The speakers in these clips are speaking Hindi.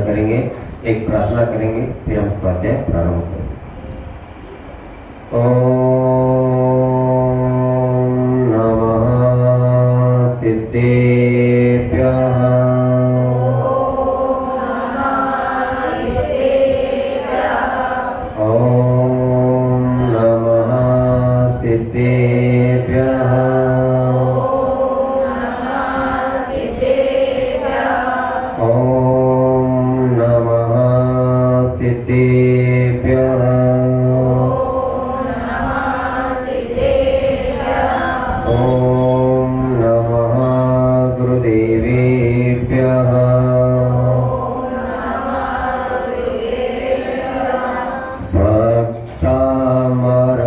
करेंगे, एक प्रार्थना करेंगे, फिर हम स्वाध्याय प्रारंभ करेंगे। ओम नमः सिद्धेभ्यः। ओम नमः सिद्धेभ्यः। ओम नमः सिद्धेभ्यः। ओम नमः गुरुदेवेभ्यः। भक्तामर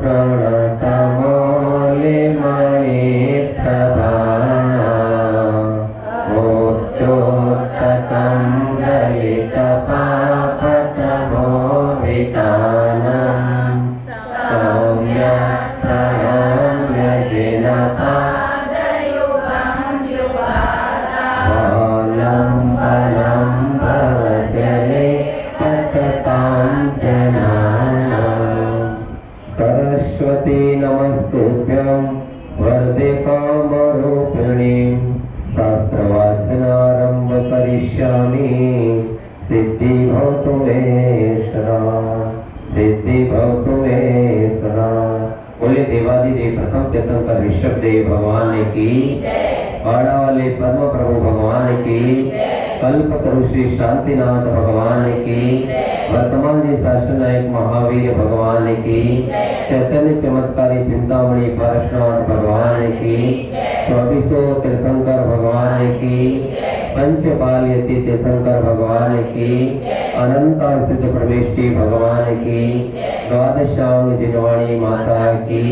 प्रणतमौलिमणिप्रभा मुक्तोत्तकं दलितपापतमोभितानं सौम्यः प्रणम्य वालम्बनं भवजले पततां जनानां। सरस्वती नमस्तुभ्यं वरदे कामरूपिणी। शास्त्रवाचनारम्भ करिष्यामि। सिद्धि भवतु मे सदा, सिद्धि भवतु मे सदा। बोले देवादिदेव प्रथम तीर्थंकर ऋषभ देव भगवान की, बाड़ा वाले पद्म प्रभु भगवान की, कल्पतरु श्री शांतिनाथ भगवान की, वर्तमान जी शासन नायक महावीर भगवान की, चैतन्य चमत्कारी चिंतामणि पारसनाथ भगवान की, 2400 तीर्थंकर भगवान की, पंचपाल यति तीर्थंकर भगवान की, अनंत सिद्ध परमेष्टि भगवान की, द्वादशांग जिनवाणी माता की।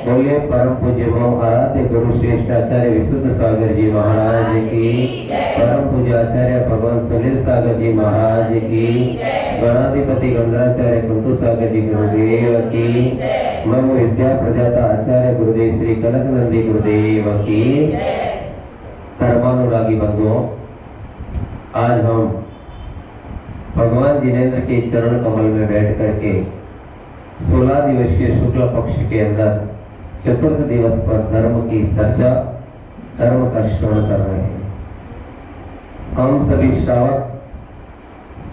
बोले परम पूज्य मम आराध्य गुरु श्रेष्ठ आचार्य विशुद्ध सागर जी महाराज की, परम पूज्य आचार्य भगवान सुनील सागर जी महाराज की, गणाधिपति गंधराचार्य कुंतु सागर जी गुरुदेव की, मम विद्या प्रदाता आचार्य गुरुदेव श्री कनक नंदी गुरुदेव की। धर्मानुरागी बंधुओं, आज हम भगवान जिनेंद्र के चरण कमल में बैठ करके 16 दिवसीय शुक्ल पक्ष के अंदर चतुर्थ दिवस पर धर्म की चर्चा, धर्म का श्रवण कर रहे हैं। हम सभी श्रावक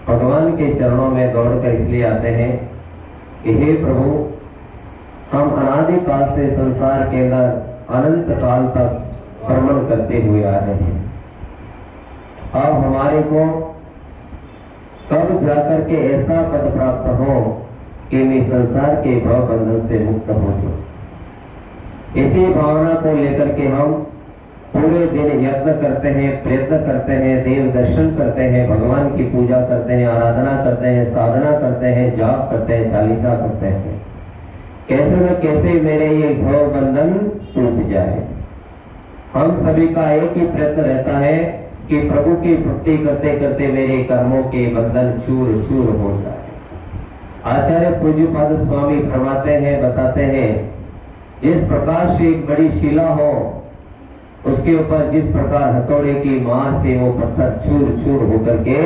भगवान के चरणों में दौड़कर इसलिए आते हैं कि हे प्रभु, हम अनादि काल से संसार के अंदर अनंत काल तक भ्रमण करते हुए आ रहे हैं। अब हमारे को कब जाकर के ऐसा पद प्राप्त हो कि मैं संसार के भव बंधन से मुक्त हो जाऊं। इसी भावना को लेकर के हम पूरे दिन यत्न करते हैं, प्रयत्न करते हैं, देव दर्शन करते हैं, भगवान की पूजा करते हैं, आराधना करते हैं, साधना करते हैं, जाप करते हैं, चालीसा करते हैं। कैसे न कैसे मेरे ये भव बंधन टूट जाए। हम सभी का एक ही प्रयत्न रहता है कि प्रभु की भक्ति करते करते मेरे कर्मों के बंधन चूर चूर हो जाए। आचार्य पूज्यपाद स्वामी फरमाते हैं, बताते हैं, जिस प्रकार से एक बड़ी शिला हो, उसके ऊपर जिस प्रकार हथौड़े की मार से वो पत्थर चूर चूर होकर के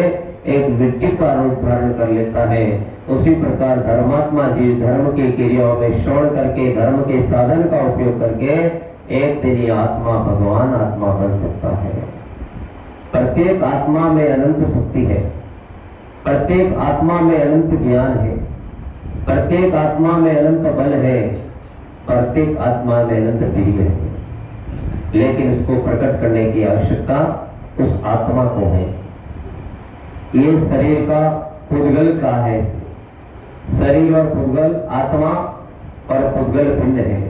एक मिट्टी का रूप धारण कर लेता है, उसी प्रकार धर्मात्मा जी धर्म की क्रियाओं में श्रवण करके, धर्म के साधन का उपयोग करके एक दिन ये आत्मा भगवान आत्मा बन सकता है। प्रत्येक आत्मा में अनंत शक्ति है, प्रत्येक आत्मा में अनंत ज्ञान है, प्रत्येक आत्मा में अनंत बल है, प्रत्येक आत्मा में अनंत वीर्य है। लेकिन उसको प्रकट करने की आवश्यकता उस आत्मा को है। ये शरीर का पुद्गल का है, शरीर और पुद्गल, आत्मा और पुद्गल भिन्न है।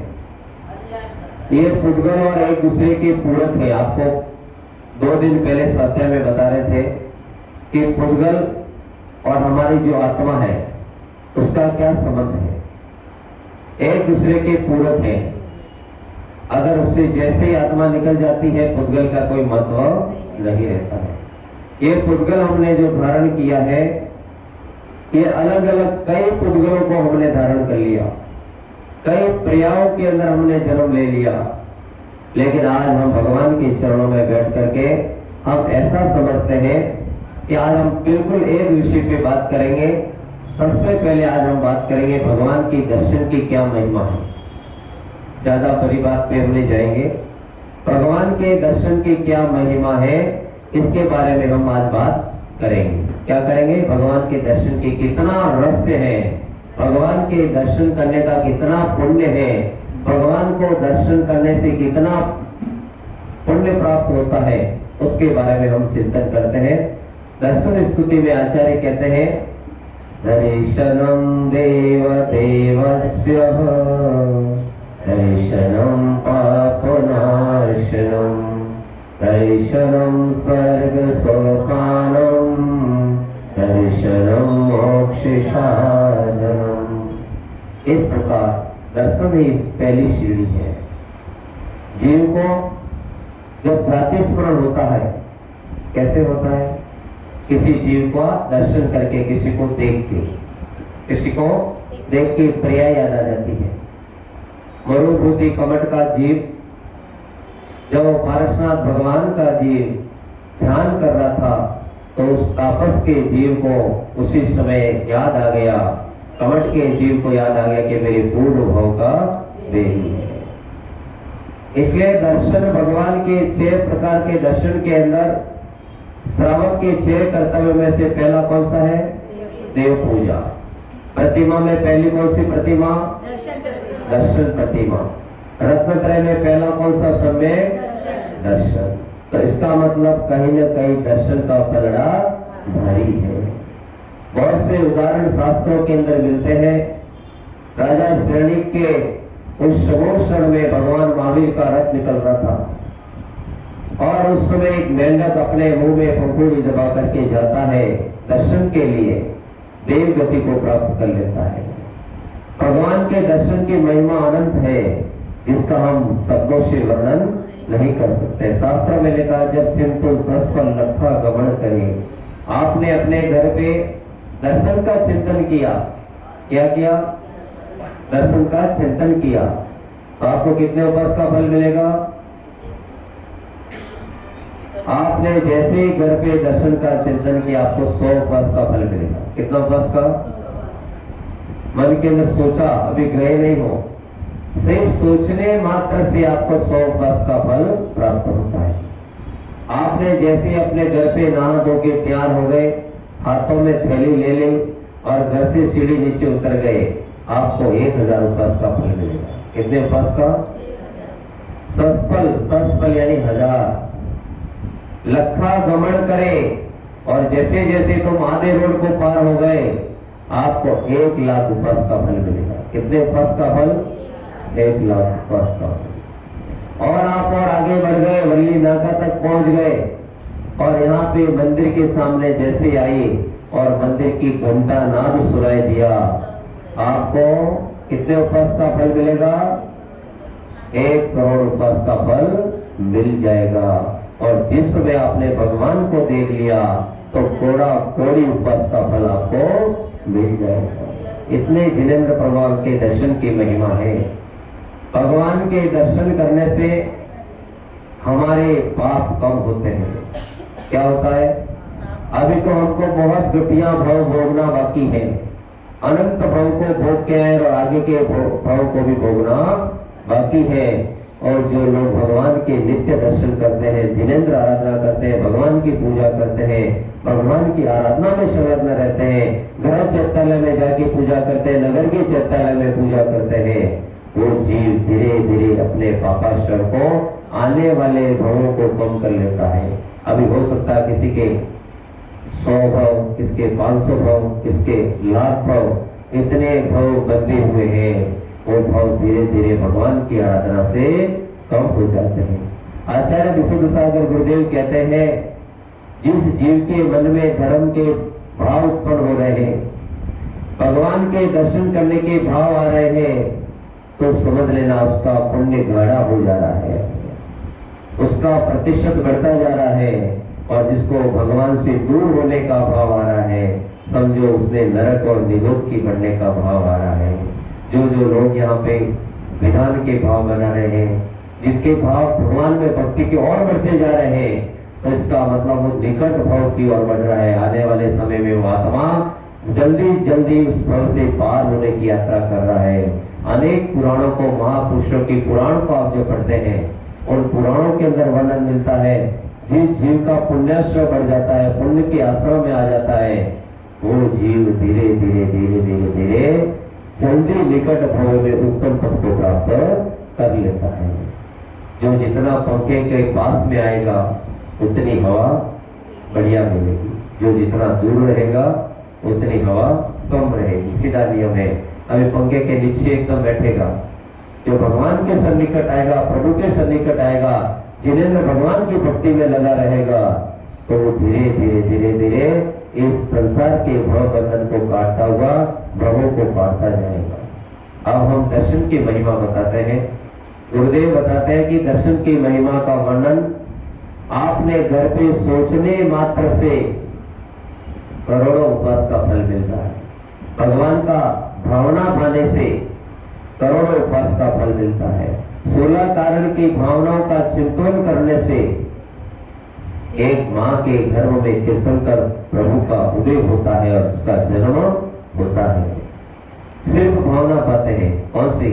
ये पुद्गल और एक दूसरे के पूरक है। आपको 2 दिन पहले सत्या में बता रहे थे कि पुद्गल और हमारी जो आत्मा है उसका क्या संबंध है। एक दूसरे के पूरक है। अगर उससे जैसे ही आत्मा निकल जाती है, पुद्गल का कोई महत्व नहीं रहता है। ये पुद्गल हमने जो धारण किया है, ये अलग अलग कई पुद्गलों को हमने धारण कर लिया, कई प्रियाओं के अंदर हमने जन्म ले लिया। लेकिन आज हम भगवान के चरणों में बैठ करके हम ऐसा समझते हैं कि आज हम बिल्कुल एक विषय पे बात करेंगे। सबसे पहले आज हम बात करेंगे भगवान की दर्शन की क्या महिमा है। ज्यादा बड़ी बात पे हम नहीं जाएंगे। भगवान के दर्शन की क्या महिमा है, इसके बारे में हम आज बात करेंगे। क्या करेंगे? भगवान के दर्शन की कितना रहस्य है, भगवान के दर्शन करने का कितना पुण्य है, भगवान को दर्शन करने से कितना पुण्य प्राप्त होता है, उसके बारे में हम चिंतन करते हैं। दर्शन स्तुति में आचार्य कहते हैं, दर्शनम देव देवस्य दर्शनम पापनाशनम दर्शनम स्वर्ग सोपानम दर्शनम मोक्ष साधनम। इस प्रकार दर्शन ही पहली सीढ़ी है। जीव को जब जाति स्मरण होता है, कैसे होता है? किसी जीव को दर्शन करके, किसी को देख के प्रिया याद आ जाती है। मरुभूति कमट का जीव जब पारसनाथ भगवान का जीव ध्यान कर रहा था, तो उस तापस के जीव को उसी समय याद आ गया, कमट के जीव को याद आ गया कि मेरे पूर्ण भाव का देही है। इसलिए दर्शन भगवान के 6 प्रकार के दर्शन के अंदर श्रावक के 6 कर्तव्य में से पहला कौन सा है? देव पूजा। प्रतिमा में पहली कौन सी प्रतिमा? दर्शन प्रतिमा। रत्नत्रय में पहला कौन सा सम्यक? दर्शन। तो इसका मतलब कहीं न कहीं दर्शन का पलड़ा भारी है। बहुत से उदाहरण शास्त्रों के अंदर मिलते हैं। राजा श्रेणी के उस समोषण में भगवान महावीर का रथ निकल रहा था और उस समय एक मेंढक अपने मुंह में पंखुड़ी दबा करके जाता है दर्शन के लिए, देव गति को प्राप्त कर लेता है। भगवान के दर्शन की महिमा अनंत है, इसका हम शब्दों से वर्णन नहीं कर सकते। शास्त्र में लिखा, जब सिंतु सस्पल लखा गमन करे। आपने अपने घर पे दर्शन का चिंतन किया। क्या किया? दर्शन का चिंतन किया तो आपको कितने उपवास का फल मिलेगा? आपने जैसे ही घर पे दर्शन का चिंतन किया, आपको 100 उपवास का फल मिलेगा। कितना उपवास का? मन के अंदर सोचा, अभी गए नहीं हो, सिर्फ सोचने मात्र से आपको 100 उपवास का फल प्राप्त होता है। आपने जैसे अपने घर पे नहा धो के तैयार हो गए, हाथों में थैली ले ली और घर से सीढ़ी नीचे उतर गए, आपको 1000 उपवास का फल मिलेगा। कितने उपवास का? सस्पल यानी 1000। लखा गमन करे और जैसे जैसे तुम आधे रोड को पार हो गए, आपको 1,00,000 उपवास का फल मिलेगा। कितने उपवास का फल? 1,00,000 उपवास का फल। और आप और आगे बढ़ गए, वल्ली नाका तक पहुंच गए और यहाँ पे मंदिर के सामने जैसे आई और मंदिर की घंटा नाद सुनाई दिया, आपको कितने उपवास का फल मिलेगा? 1 करोड़ उपवास का फल मिल जाएगा। और जिस समय आपने भगवान को देख लिया तो कोड़ी उपवास का फल आपको मिल जाएगा। इतने जिनेंद्र प्रभाव के दर्शन की महिमा है। भगवान के दर्शन करने से हमारे पाप कम होते हैं। क्या होता है? अभी तो हमको बहुत घटिया भाव भोगना बाकी है। अनंत भाव को भोग के आए और आगे के भाव को भी भोगना बाकी है। और जो लोग भगवान के नित्य दर्शन करते हैं, जिनेंद्र आराधना करते हैं, भगवान की पूजा करते हैं, भगवान की आराधना में संलग्न रहते हैं, ग्रह चैत्यालय में जाके पूजा करते हैं, नगर के चैत्यालय में पूजा करते हैं, वो जीव धीरे धीरे अपने पापाश्रम को, आने वाले भावों को कम कर लेता है। अभी हो सकता है किसी के 100 भाव, किसके 500 भाव, किसके 1,00,000 भाव, इतने भाव बंधे हुए हैं। वो भाव धीरे धीरे भगवान की आराधना से कम हो जाते हैं। आचार्य विशुद्ध सागर गुरुदेव कहते हैं, जिस जीव के मन में धर्म के भाव उत्पन्न हो रहे हैं, भगवान के दर्शन करने के भाव आ रहे हैं, तो समझ लेना उसका पुण्य गाढ़ा हो जा रहा है, उसका प्रतिशत बढ़ता जा रहा है। और जिसको भगवान से दूर होने का भाव आ रहा है, समझो उसने नरक और निरोध की बढ़ने का भाव आ रहा है। जो लोग यहाँ पे विधान के भाव बना रहे हैं, जिनके भाव भगवान में भक्ति के और बढ़ते जा रहे हैं, तो इसका मतलब वो निकट भव की ओर बढ़ रहा है। आने वाले समय में वो आत्मा जल्दी जल्दी उस भव से पार होने की यात्रा कर रहा है। अनेक पुराणों को, महापुरुषों की पुराण को आप जो पढ़ते हैं, उन पुराणों के अंदर वर्णन मिलता है, जिस जीव का पुण्याश्रय बढ़ जाता है, पुण्य के आश्रम में आ जाता है, वो जीव धीरे धीरे धीरे धीरे धीरे जल्दी निकट भव में उत्तम पद को प्राप्त कर लेता है। जो जितना पंखे के पास में आएगा उतनी हवा बढ़िया मिलेगी, जो जितना दूर रहेगा उतनी हवा कम रहेगी। सीधा नियम है। अभी पंखे के नीचे एकदम बैठेगा, जो भगवान के सन्निकट आएगा, प्रभु के सन्निकट आएगा, जिनेंद्र भगवान की भक्ति में लगा रहेगा, तो वो धीरे धीरे धीरे धीरे इस संसार के भव बंधन को काटता हुआ भवों को काटता जाएगा। अब हम दर्शन की महिमा बताते हैं। गुरुदेव बताते हैं कि दर्शन की महिमा का वर्णन आपने घर पे सोचने मात्र से करोड़ों उपवास का फल मिलता है। भगवान का भावना पाने से करोड़ों उपवास का फल मिलता है। 16 कारण की भावनाओं का चिंतन करने से एक माँ के गर्भ में तीर्थंकर प्रभु का उदय होता है और उसका जन्म होता है। सिर्फ भावना पाते हैं। कौन सी?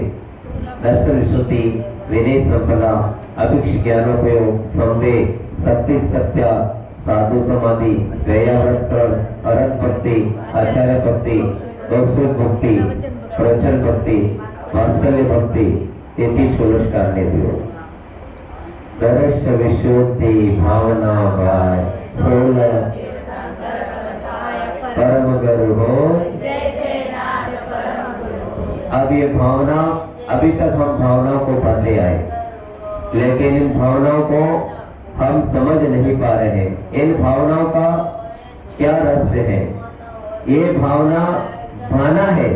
दर्शन विशुद्धि, विनय संपदा, अभिक्ष ज्ञानोपयोग, संवेद, शक्ति सत्या, साधु समाधि, व्यावृत्तरण, अरत भक्ति, आचार्य भक्ति, गौसुख भक्ति, प्रवचन भक्ति, वात्सल्य भक्ति, इति 16 कारणे दियो। दर्श विशुद्धि भावना बाय 16 परम गुरु हो। अब ये भावना, अभी तक हम भावनाओं को पाते आए, लेकिन इन भावनाओं को हम समझ नहीं पा रहे हैं। इन भावनाओं का क्या रहस्य है? ये भावना भाना है।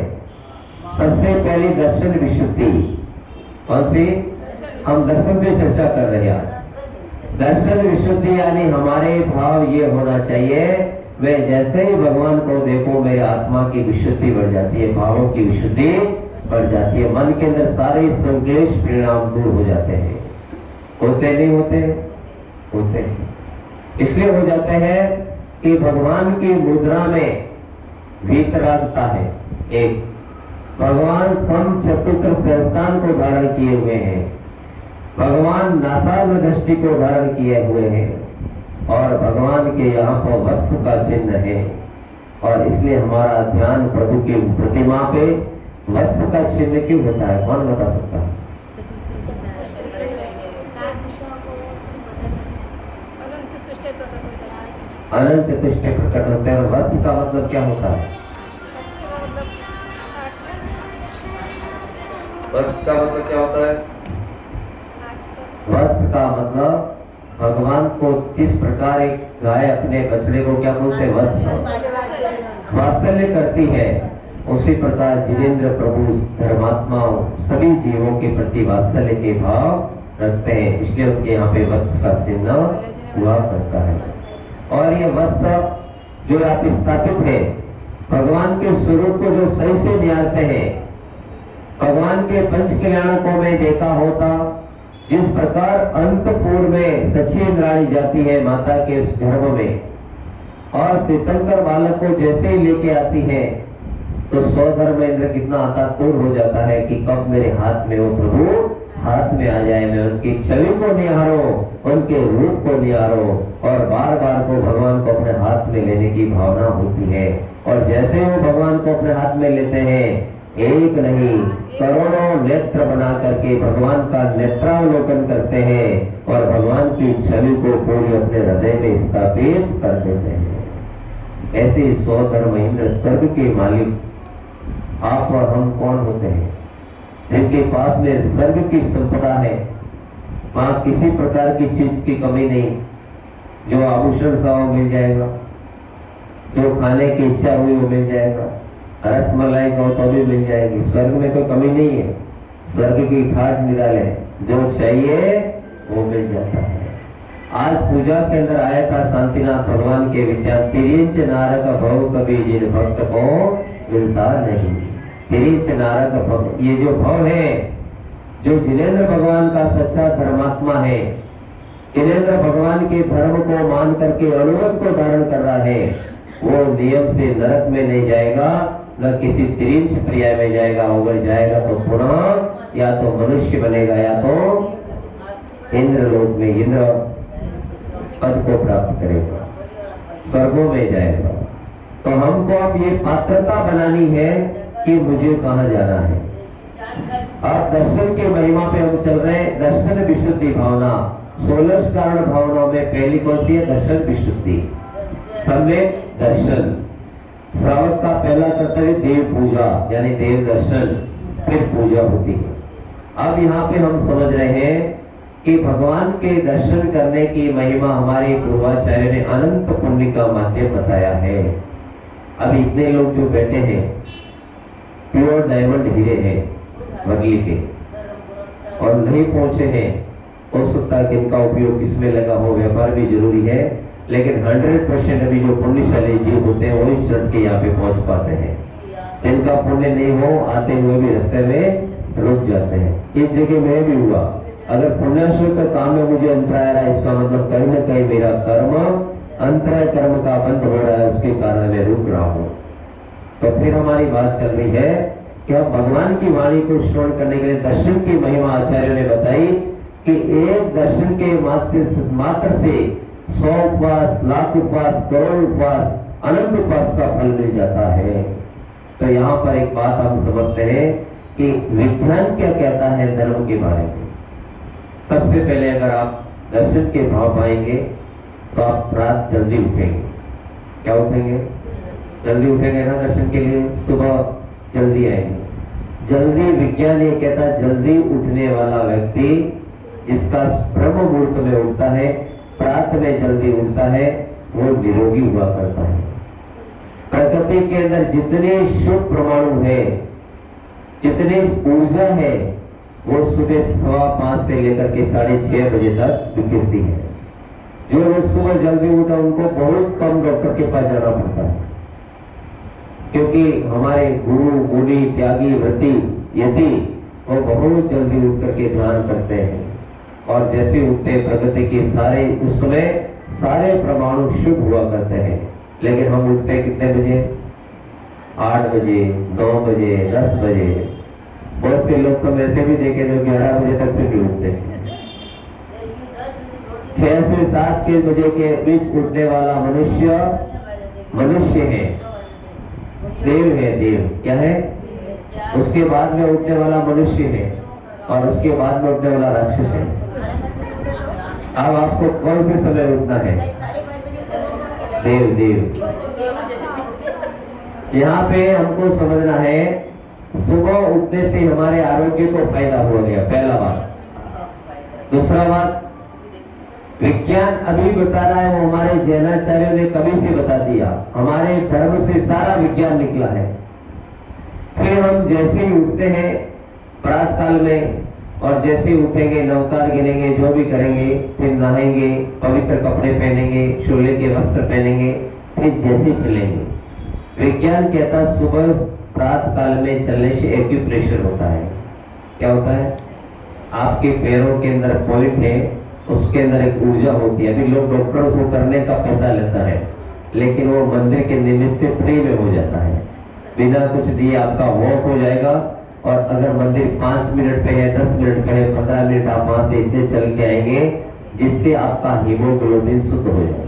सबसे पहली दर्शन विशुद्धि। कौन सी? हम दर्शन पे चर्चा कर रहे हैं। दर्शन विशुद्धि यानी हमारे भाव ये होना चाहिए, मैं जैसे ही भगवान को देखूं मेरी आत्मा की विशुद्धि बढ़ जाती है, भावों की विशुद्धि बढ़ जाती है, मन के अंदर सारे संक्लेश परिणाम दूर हो जाते हैं। होते नहीं होते? होते हैं। इसलिए हो जाते हैं कि भगवान की मुद्रा में वीतरागता है। एक भगवान सम चतुर्थ संस्थान को धारण किए हुए हैं, भगवान नासाग्र दृष्टि को धारण किए हुए हैं, और भगवान के यहाँ पर वत्स का चिन्ह है। और इसलिए हमारा ध्यान प्रभु की प्रतिमा पे वत्स का चिन्ह क्यों होता है? कौन बता सकता है? अनंत चतुष्टय प्रकट होते हैं। वत्स का मतलब क्या होता है? वत्स का मतलब क्या होता है? वत्स का मतलब भगवान को जिस प्रकार एक गाय अपने बछड़े को क्या बोलते हैं? वत्स, वात्सल्य करती है, उसी प्रकार जिनेंद्र प्रभु धर्मात्माओं सभी जीवों के प्रति वात्सल्य के भाव रखते हैं। इसलिए उनके यहाँ पे वत्स का चिन्ह हुआ करता है। और ये वत्स जो आप स्थापित है, भगवान के स्वरूप को जो सही से निहारते हैं, भगवान के पंच कल्याणों को मैं देखा होता, जिस प्रकार अंतपुर में सची इंद्राणी जाती है माता के उस गर्भ में, और तीर्थंकर बालक को जैसे ही लेके आती है तो स्वधर्मेंद्र कितना आतुर हो जाता है कि कब मेरे हाथ में वो प्रभु हाथ में आ जाए, मैं उनकी छवि को निहारो, उनके रूप को निहारो, और बार बार को भगवान को अपने हाथ में लेने की भावना होती है। और जैसे वो भगवान को अपने हाथ में लेते हैं, एक नहीं करोड़ों नेत्र बना करके भगवान का नेत्रावलोकन करते हैं और भगवान की छवि को पूरी अपने हृदय में स्थापित कर देते हैं। ऐसे स्वधर्म इंद्र स्वर्ग के मालिक आप और हम कौन होते हैं? जिनके पास में स्वर्ग की संपदा है, वहां किसी प्रकार की चीज की कमी नहीं। जो आभूषण था वो मिल जाएगा, जो खाने की इच्छा हुई वो मिल जाएगा, रसमलाई को तो भी मिल जाएगी। स्वर्ग में कोई कमी नहीं है। स्वर्ग की ठाट निराले, जो चाहिए वो मिल जाता है। आज पूजा के अंदर आया था शांतिनाथ भगवान के विद्या तिरिंच नारक भव कभी जिन भक्त को मिलता नहीं। तिरिंच नारक भव, ये जो भव है, जो जिनेंद्र भगवान का सच्चा धर्मात्मा है, जिनेंद्र भगवान के धर्म को मान करके अणुवत को धारण कर रहा है, वो नियम से नरक में नहीं जाएगा, न किसी त्रिंश पर्याय में जाएगा। अगर जाएगा तो पुनः या तो मनुष्य बनेगा या तो इंद्रलोक में इंद्र पद को प्राप्त करेगा, स्वर्गों में जाएगा। तो हमको अब ये पात्रता बनानी है कि मुझे कहाँ जाना है। अब दर्शन की महिमा पे हम चल रहे हैं। दर्शन विशुद्धि भावना, 16 कारण भावनाओं में पहली कौन सी है? दर्शन विशुद्धि। सम्यक दर्शन। श्रावक का पहला कर्तव्य देव पूजा, यानी देव दर्शन, फिर पूजा होती है। अब यहाँ पे हम समझ रहे हैं कि भगवान के दर्शन करने की महिमा हमारे पूर्वाचार्य ने अनंत पुण्य का माध्यम बताया है। अब इतने लोग जो बैठे हैं प्योर डायमंड हीरे हैं वर्ली के और नहीं पहुंचे हैं, हो सकता है कि इनका उपयोग किसमें लगा हो, व्यापार भी जरूरी है, लेकिन 100% अभी जो पुण्यशाली जीव होते हैं वही चढ़ के यहाँ पे पहुंच पाते हैं। इनका पुण्य नहीं हो, आते हुए भी रास्ते में रुक जाते हैं। इस जगह में भी हुआ, अगर पुण्याश्वर का काम में मुझे अंतराय रहा, इसका मतलब कहीं ना कहीं मेरा कर्म अंतराय कर्म का बंद हो रहा है, उसके कारण मैं रुक रहा हूँ। तो फिर हमारी बात चल रही है कि हम भगवान की वाणी को श्रवण करने के लिए दर्शन की महिमा आचार्य ने बताई कि एक दर्शन के मात्र से 100 उपवास, लाख उपवास, करोड़ उपवास, अनंत उपवास का फल मिल जाता है। तो यहाँ पर एक बात हम समझते हैं कि विज्ञान क्या कहता है धर्म के बारे में। सबसे पहले अगर आप दर्शन के भाव पाएंगे तो आप रात जल्दी उठेंगे। क्या उठेंगे? जल्दी उठेंगे ना दर्शन के लिए, सुबह जल्दी आएंगे। जल्दी, विज्ञान ये कहता है जल्दी उठने वाला व्यक्ति जिसका ब्रह्म मुहूर्त में उठता है, प्रातः में जल्दी उठता है, वो निरोगी हुआ करता है। प्रकृति के अंदर जितने शुभ परमाणु है, जितनी ऊर्जा है, वो सुबह 5:15 से लेकर के 6:30 बजे तक बिखरती है। जो लोग सुबह जल्दी उठा उनको बहुत कम डॉक्टर के पास जाना पड़ता है, क्योंकि हमारे गुरु मुनि त्यागी व्रती यति वो बहुत जल्दी उठ करके ध्यान करते हैं और जैसे उठते प्रकृति के सारे उस समय सारे परमाणु शुभ हुआ करते हैं। लेकिन हम उठते कितने बजे? 8 बजे, 9 बजे, 10 बजे। बहुत से लोग तो वैसे भी देखे जो 11 बजे तक भी उठते हैं। 6 से 7 के बजे के बीच उठने वाला मनुष्य है, देव है। देव क्या है? उसके बाद में उठने वाला मनुष्य है और उसके बाद में उठने वाला राक्षस है। अब आपको कौन से समय उठना है? देव। यहाँ पे हमको समझना है सुबह उठने से हमारे आरोग्य को फायदा हो गया, पहला बात। दूसरा बात, विज्ञान अभी बता रहा है, वो हमारे जैनाचार्यों ने कभी से बता दिया, हमारे धर्म से सारा विज्ञान निकला है। फिर हम जैसे ही उठते हैं प्रातः काल में और जैसे ही उठेंगे नवकार गिनेंगे, जो भी करेंगे, फिर नहाएंगे, पवित्र कपड़े पहनेंगे, शोले के वस्त्र पहनेंगे, फिर जैसे चलेंगे। विज्ञान कहता है सुबह प्रातः काल में चलने से एक्यूप्रेशर होता है। क्या होता है? आपके पैरों के अंदर पॉइंट है, उसके अंदर एक ऊर्जा होती है। अभी लोग डॉक्टर उसको करने का पैसा लेता है, लेकिन वो मंदिर के निमित्त से फ्री में हो जाता है, बिना कुछ दिए आपका वॉक हो जाएगा। और अगर मंदिर 5 मिनट पे है, 10 मिनट पे है, 15 मिनट आप वहां से इतने चल के आएंगे जिससे आपका हीमोग्लोबिन शुद्ध हो जाएगा,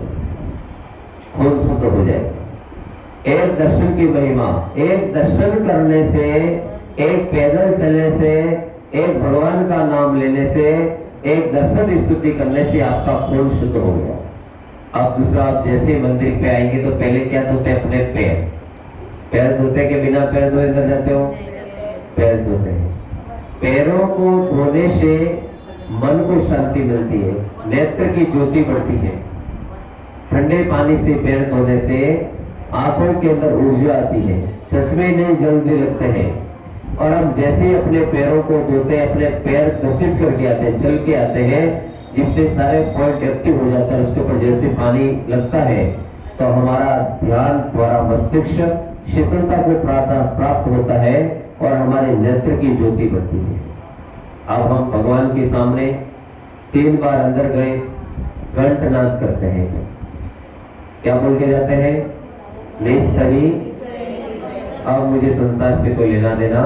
खून शुद्ध हो जाएगा। एक दर्शन की महिमा, एक दर्शन करने से, एक पैदल चलने से, एक भगवान का नाम लेने से, एक दर्शन स्तुति करने से आपका खून शुद्ध हो गया। अब दूसरा, आप जैसे मंदिर पे आएंगे तो पहले क्या धोते? अपने पैर धोते के बिना पैर धोए अंदर जाते हो? पैर धोते हैं। पैरों को धोने से मन को शांति मिलती है, नेत्र की ज्योति बढ़ती है। ठंडे पानी से पैर धोने से आंखों के अंदर ऊर्जा आती है, चश्मे नहीं जल्दी लगते हैं। और हम जैसे ही अपने पैरों को धोते हैं, अपने पैर घसीट करके आते हैं, चल के आते हैं, जिससे सारे पॉइंट एक्टिव हो जाता है। उसके ऊपर जैसे पानी लगता है तो हमारा ध्यान, हमारा मस्तिष्क शीतलता को प्राप्त होता है और हमारे नेत्र की ज्योति बढ़ती है। अब हम भगवान के सामने 3 बार अंदर गए, घंटनाद करते हैं। क्या बोल के जाते हैं? निस्सरी, अब मुझे संसार से कोई लेना देना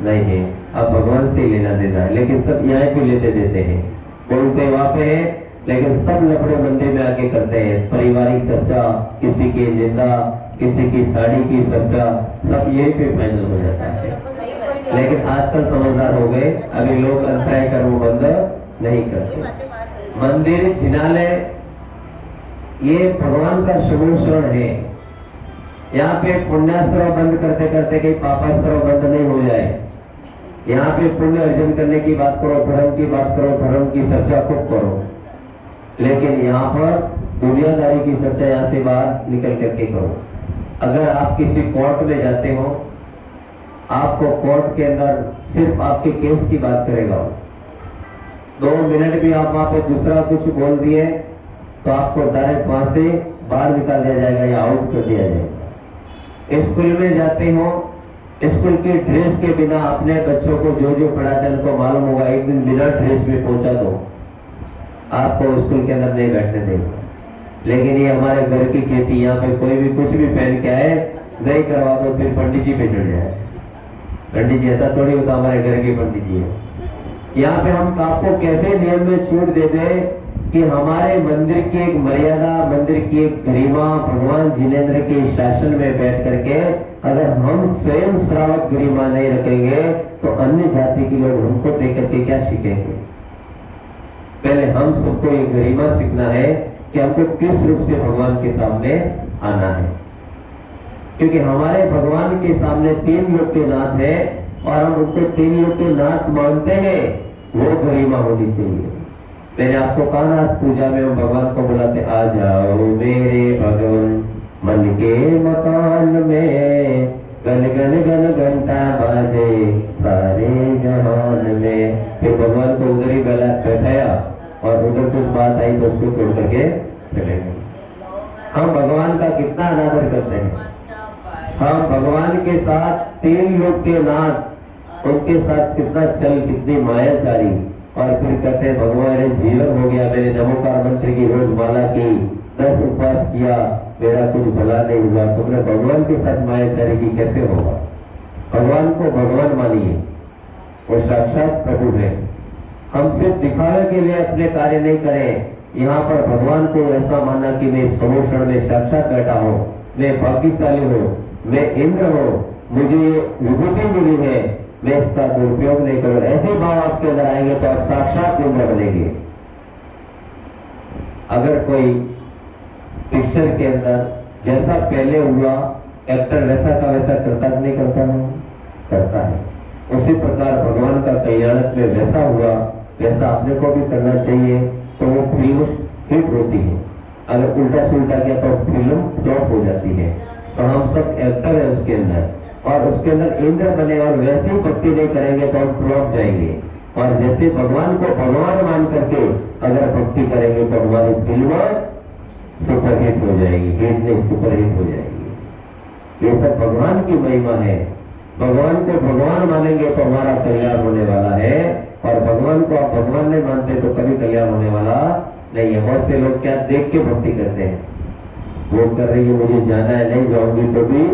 नहीं है, अब भगवान से लेना देना है। लेकिन सब यहाँ पे लेते देते हैं, बोलते वहां पे है, लेकिन सब लफड़े मंदिर में आके करते हैं। पारिवारिक चर्चा, किसी की निंदा, किसी की साड़ी की चर्चा, सब यही पे फाइनल हो जाता है। लेकिन आजकल समझदार हो गए, अभी लोग अंतराय कर्म बंद नहीं करते। मंदिर, जिनालय, ये भगवान का शरण है। यहाँ पे पुण्याश्रम बंद करते करते कहीं पापाश्रम बंद नहीं हो जाए। यहाँ पे पुण्य अर्जन करने की बात करो, धर्म की बात करो, धर्म की चर्चा खूब करो, लेकिन यहाँ पर दुनियादारी की चर्चा यहाँ से बाहर निकल करके करो। अगर आप किसी कोर्ट में जाते हो, आपको कोर्ट के अंदर सिर्फ आपके केस की बात करेगा, 2 मिनट भी आप वहां पे दूसरा कुछ बोल दिए तो आपको डायरेक्ट वहां से बाहर निकाल दिया जाएगा या आउट कर दिया जाएगा। स्कूल में जाते हो, स्कूल की ड्रेस के बिना अपने बच्चों को जो पढ़ाते हैं उनको मालूम होगा, एक दिन बिना ड्रेस में पहुंचा दो, आपको स्कूल के अंदर नहीं बैठने देगा। लेकिन ये हमारे घर की खेती, यहाँ पे कोई भी कुछ भी पहन के आए, नहीं करवा दो फिर पंडित जी पे चढ़ जाए। पंडित जी ऐसा थोड़ी होता, हमारे घर के पंडित जी है। यहाँ पे हम आपको कैसे नियम में छूट दे दें कि हमारे मंदिर की एक मर्यादा, मंदिर की एक गरिमा, भगवान जिनेंद्र के शासन में बैठ करके अगर हम स्वयं श्रावक गरिमा नहीं रखेंगे तो अन्य जाति के लोग हमको देख करके क्या सीखेंगे? पहले हम सबको ये गरिमा सीखना है कि हमको किस रूप से भगवान के सामने आना है, क्योंकि हमारे भगवान के सामने 3 लोक के नाथ है और हम उनको 3 लोक के नाथ मानते हैं, वो गरिमा होनी चाहिए। मैंने आपको कहा ना, आज पूजा में हम भगवान को बुलाते, आ जाओ मेरे भगवान मन के मकान में, गन गन गन घंटा बाजे सारे जहान में। फिर भगवान को उधर ही बैठाया और उधर कुछ बात आई तो उसको छोड़ करके चले गए। हम भगवान का कितना अनादर करते हैं। हम भगवान के साथ 3 लोक के नाथ, उनके साथ कितना चल, कितनी मायाचारी, और फिर कहते हैं भगवान ने जीवन हो गया, मैंने नमोकार मंत्र की रोज माला की, 10 उपवास किया, मेरा कुछ भला नहीं हुआ। तुमने भगवान के साथ मायाचारी की, कैसे होगा? भगवान को भगवान मानिए, वो साक्षात प्रभु है। हम सिर्फ दिखावे के लिए अपने कार्य नहीं करें। यहाँ पर भगवान को ऐसा मानना कि मैं समोषण में साक्षात बैठा हूँ, मैं भाग्यशाली हूँ, मैं इंद्र हूँ, मुझे विभूति मिली है, मैं इसका दुरुपयोग नहीं करूँ। ऐसे भाव आपके अंदर आएंगे तो आप साक्षात इंद्र बनेंगे। अगर कोई पिक्चर के अंदर जैसा पहले हुआ एक्टर वैसा का वैसा करता नहीं करता है? करता है। उसी प्रकार भगवान का कल्याणक में वैसा हुआ वैसा अपने को भी करना चाहिए, तो वो फिल्म हिट होती है। अगर उल्टा सुल्टा किया तो फिल्म फ्लॉप हो जाती है। तो हम सब एक्टर है उसके अंदर, और उसके अंदर इंद्र बने और वैसे ही भक्ति नहीं करेंगे तो हम फ्लॉप जाएंगे। और जैसे भगवान को भगवान मान करके अगर भक्ति करेंगे तो हमारी फिल्म सुपरहिट हो जाएगी, हिट नहीं सुपरहिट हो जाएगी। ये सब भगवान की महिमा है। भगवान को भगवान मानेंगे तो हमारा कल्याण होने वाला है, और भगवान को आप भगवान नहीं मानते तो कभी कल्याण होने वाला नहीं है। बहुत से लोग क्या देख के भक्ति करते हैं, वो कर रही है मुझे जाना है, नहीं जाऊंगी तो भी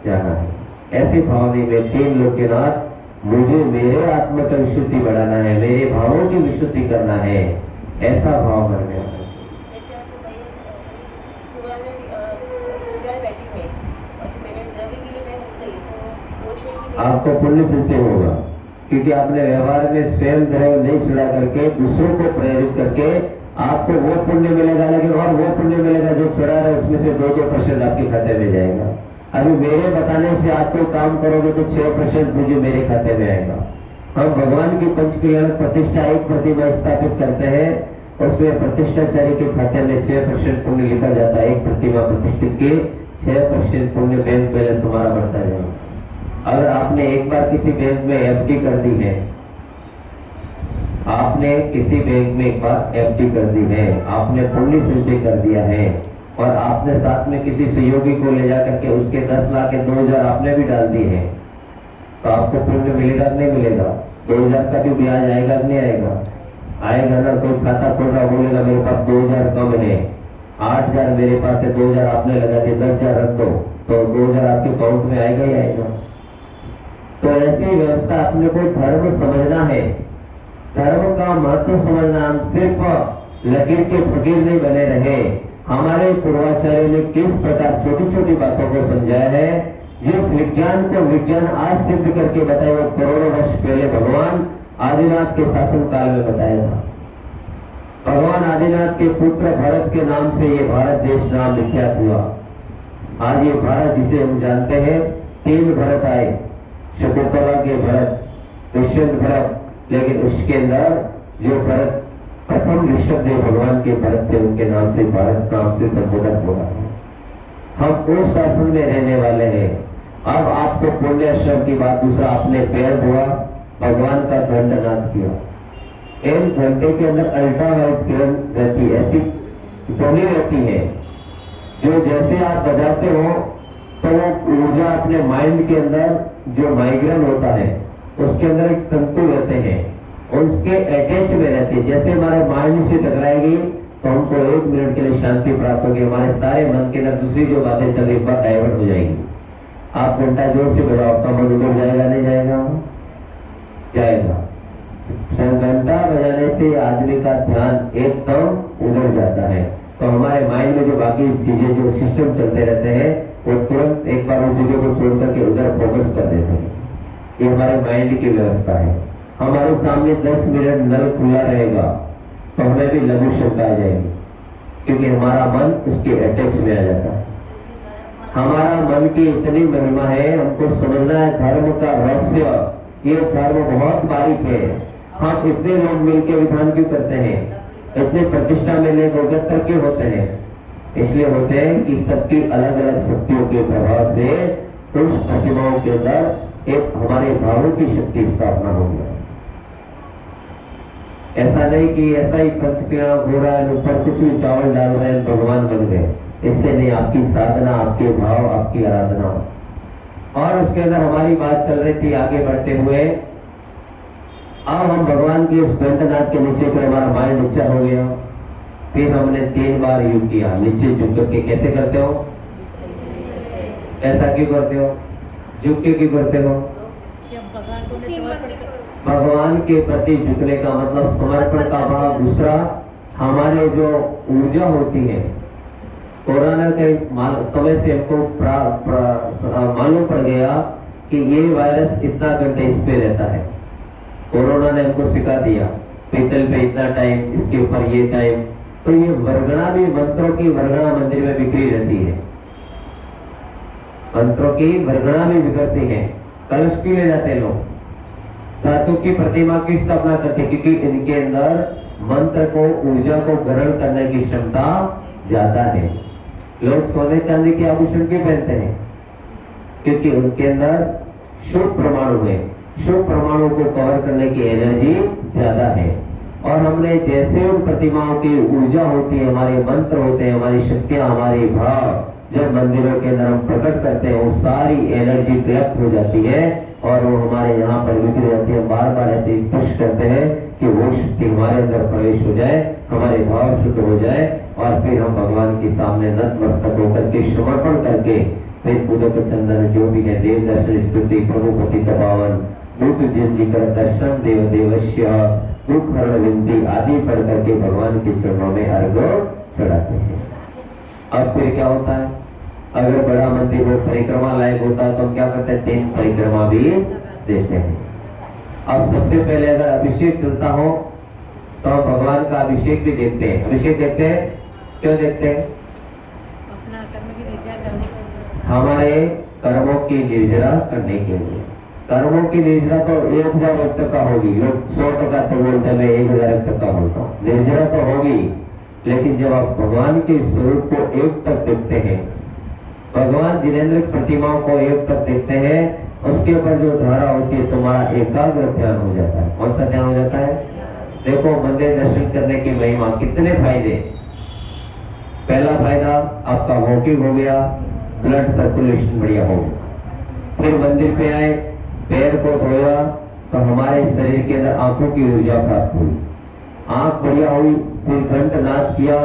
जाना है। ऐसी भाव नहीं, मैं 3 लोक के नाथ, मुझे मेरे आत्मा का विशुद्धि बढ़ाना है, मेरे भावों की विशुद्धि करना है, ऐसा भाव मन में आता है। आपको पुण्य संचय होगा, क्योंकि आपने व्यवहार में स्वयं द्रव्य नहीं चढ़ा करके दूसरों को प्रेरित करके आपको वो पुण्य मिलेगा, लेकिन और वो पुण्य मिलेगा जो चढ़ा रहा है उसमें से 2-2% आपके खाते में जाएगा। अभी मेरे बताने से आप कोई काम करोगे तो 6% मुझे मेरे खाते में आएगा। हम भगवान की पंच कल्याण प्रतिष्ठा एक प्रतिमा स्थापित करते हैं, उसमें प्रतिष्ठाचारी के खाते में 6% पुण्य लिखा जाता है। एक प्रतिमा प्रतिष्ठित के 6% पुण्य बैंक बैलेंस हमारा बढ़ता जाएगा। अगर आपने एक बार किसी बैंक में एफडी कर दी है, आपने किसी बैंक में एक बार एफडी कर दी है, आपने पुण्य संचय कर दिया है, और आपने साथ में किसी सहयोगी को ले जाकर के उसके 10 लाख के 2000 आपने भी डाल दिए हैं, तो आपको पुण्य मिलेगा नहीं मिलेगा? 2000 का भी ब्याज आएगा नहीं आएगा? आएगा ना, कोई खाता खोल रहा बोलेगा मेरे पास 2000 कम है, 8000 मेरे पास है, 2000 आपने लगा दिए, 10,000 रख दो, तो 2000 आपके अकाउंट में आएगा ही आएगा। तो ऐसी व्यवस्था अपने को धर्म समझना है, धर्म का महत्व समझना। हम सिर्फ लकीर के फकीर नहीं बने रहे। हमारे पूर्वाचार्यों ने किस प्रकार छोटी छोटी बातों को समझाया है, जिस विज्ञान को विज्ञान आज सिद्ध करके बताए, वो करोड़ों वर्ष पहले भगवान आदिनाथ के शासन काल में बताया था। भगवान आदिनाथ के पुत्र भरत के नाम से ये भारत देश नाम विख्यात हुआ। आज ये भारत जिसे हम जानते हैं, 3 भरत आए, शकुंतला के भरत, दुष्यंत भरत, लेकिन उसके अंदर जो भरत प्रथम ऋषभदेव भगवान के भरत थे, उनके नाम से भारत नाम से संबोधन हुआ। हम उस शासन में रहने वाले हैं। अब आपको पुण्य श्रम की बात, दूसरा आपने पैर धोआ, भगवान का दंडनाद किया, इन घंटे के अंदर अल्ट्रावायलेट किरण रहती है, ऐसी ध्वनि रहती है, जो जैसे आप बजाते हो तो वो ऊर्जा अपने माइंड के अंदर, जो माइग्रेन होता है उसके अंदर एक तंतु रहते हैं, उसके अटैच में रहते हैं। जैसे हमारे माइंड से टकराएगी तो हमको 1 मिनट के लिए शांति प्राप्त होगी, हमारे सारे मन के अंदर दूसरी जो बातें चल रही है डाइवर्ट हो जाएगी। आप घंटा जोर से बजाओ, आपका मन उधर जाएगा नहीं जाएगा? जाएगा। घंटा बजाने से आदमी का ध्यान एकदम उधर जाता है, तो हमारे माइंड में जो बाकी चीजें, जो सिस्टम चलते रहते हैं, वो तुरंत एक बार उन चीजों को छोड़ करके उधर फोकस कर देते हैं। ये हमारे माइंड की व्यवस्था है। हमारे सामने 10 मिनट नल खुला रहेगा तो हमें भी लघु शंका आ जाएगी, क्योंकि हमारा मन उसके अटैच में आ जाता है। हमारा मन की इतनी महिमा है, हमको समझना है धर्म का रहस्य। ये धर्म बहुत बारीक है। हम इतने लोग मिलकर विधान क्यों करते हैं, इतने प्रतिष्ठा में लोग उगत्र क्यों होते हैं? इसलिए होते हैं कि सबकी अलग अलग शक्तियों के प्रभाव से उस प्रतिमाओं के अंदर एक हमारे भावों की शक्ति स्थापना हो गया। ऐसा नहीं कि ऐसा ही पंचक्रिया हो रहा है, ऊपर कुछ भी चावल डाल रहे हैं भगवान बन गए, इससे नहीं। आपकी साधना, आपके भाव, आपकी आराधना। और उसके अंदर हमारी बात चल रही थी आगे बढ़ते हुए। अब हम भगवान के उस घंटनाद के नीचे पर हमारा माइंड नीचा हो गया, फिर हमने 3 बार योग किया नीचे झुक करके। कैसे करते हो? ऐसा क्यों करते हो? झुक के क्यों करते हो? भगवान के प्रति झुकने का मतलब समर्पण का भाव। दूसरा, हमारे जो ऊर्जा होती है, कोरोना के समय से हमको मालूम पड़ गया कि ये वायरस इतना घंटे इस पे रहता है। कोरोना ने हमको सिखा दिया, पीतल पे इतना टाइम, इसके ऊपर ये टाइम। तो ये वर्गणा भी, मंत्रों की वर्गणा मंदिर में बिखरी रहती है, मंत्रों की वर्गणा भी बिखरती है। कलश क्यों ले जाते हैं लोग? धातु की प्रतिमा की स्थापना करते, क्योंकि इनके अंदर मंत्र को, ऊर्जा को ग्रहण करने की क्षमता ज्यादा है। लोग सोने चांदी के आभूषण क्यों पहनते हैं? क्योंकि उनके अंदर शुभ परमाणु है, शुभ परमाणु को कवर करने की एनर्जी ज्यादा है। और हमने जैसे उन प्रतिमाओं की ऊर्जा होती है, हमारे मंत्र होते हैं, हमारी शक्तियां, हमारे भाव जब मंदिरों के अंदर हम प्रकट करते हैं, वो सारी एनर्जी व्यक्त हो जाती है और वो हमारे यहाँ पर बिखर जाती है। बार बार ऐसे स्पष्ट करते हैं कि वो शक्ति हमारे अंदर प्रवेश हो जाए, हमारे भाव शुद्ध हो जाए, और फिर हम भगवान के सामने नतमस्तक होकर के समर्पण करके फिर पूजक चंदन जो भी है, देव दर्शन स्तुति प्रभु पति पावन बुद्ध जी का दर्शन, देव देवस्य दुख हरण विनती आदि पढ़ करके भगवान के चरणों में अर्घ्य चढ़ाते हैं। अब फिर क्या होता है? अगर बड़ा मंदिर हो, परिक्रमा लायक होता है, तो हम क्या करते हैं? 3 परिक्रमा भी देते हैं। अब सबसे पहले अगर अभिषेक चलता हो तो हम भगवान का अभिषेक भी देखते हैं। अभिषेक देखते हैं, क्यों देखते हैं? अपना कर्म की निर्जरा करने के लिए, हमारे कर्मों की निर्जरा करने के लिए। कर्मों की निर्जरा तो 1000 तक का होगी। लोग 100% तक बोलते हैं, मैं 1000 तक का बोलता हूँ। निर्जरा तो होगी, लेकिन जब आप भगवान के स्वरूप को एक तक देखते हैं, भगवान जिनेंद्र की प्रतिमाओं को एक तक देखते हैं, उसके ऊपर जो धारा होती है, तुम्हारा एकाग्र ध्यान हो जाता है। कौन सा ध्यान हो जाता है? देखो, मंदिर दर्शन करने की महिमा, कितने फायदे। पहला फायदा आपका वॉकिंग हो गया, ब्लड सर्कुलेशन बढ़िया हो गया। फिर मंदिर पे आए, पैर को धोया तो हमारे शरीर के अंदर आंखों की ऊर्जा प्राप्त हुई, आंख बढ़िया हुई, फिर घंटनाद किया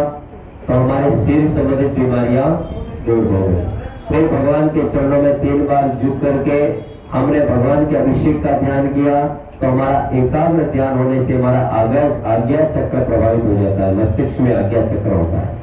तो हमारे सिर संबंधित बीमारियां दूर हो गई। फिर भगवान के चरणों में 3 बार झुक करके हमने भगवान के अभिषेक का ध्यान किया तो हमारा एकाग्र ध्यान होने से हमारा आज्ञा चक्र प्रभावित हो जाता है, मस्तिष्क में आज्ञा चक्र होता है।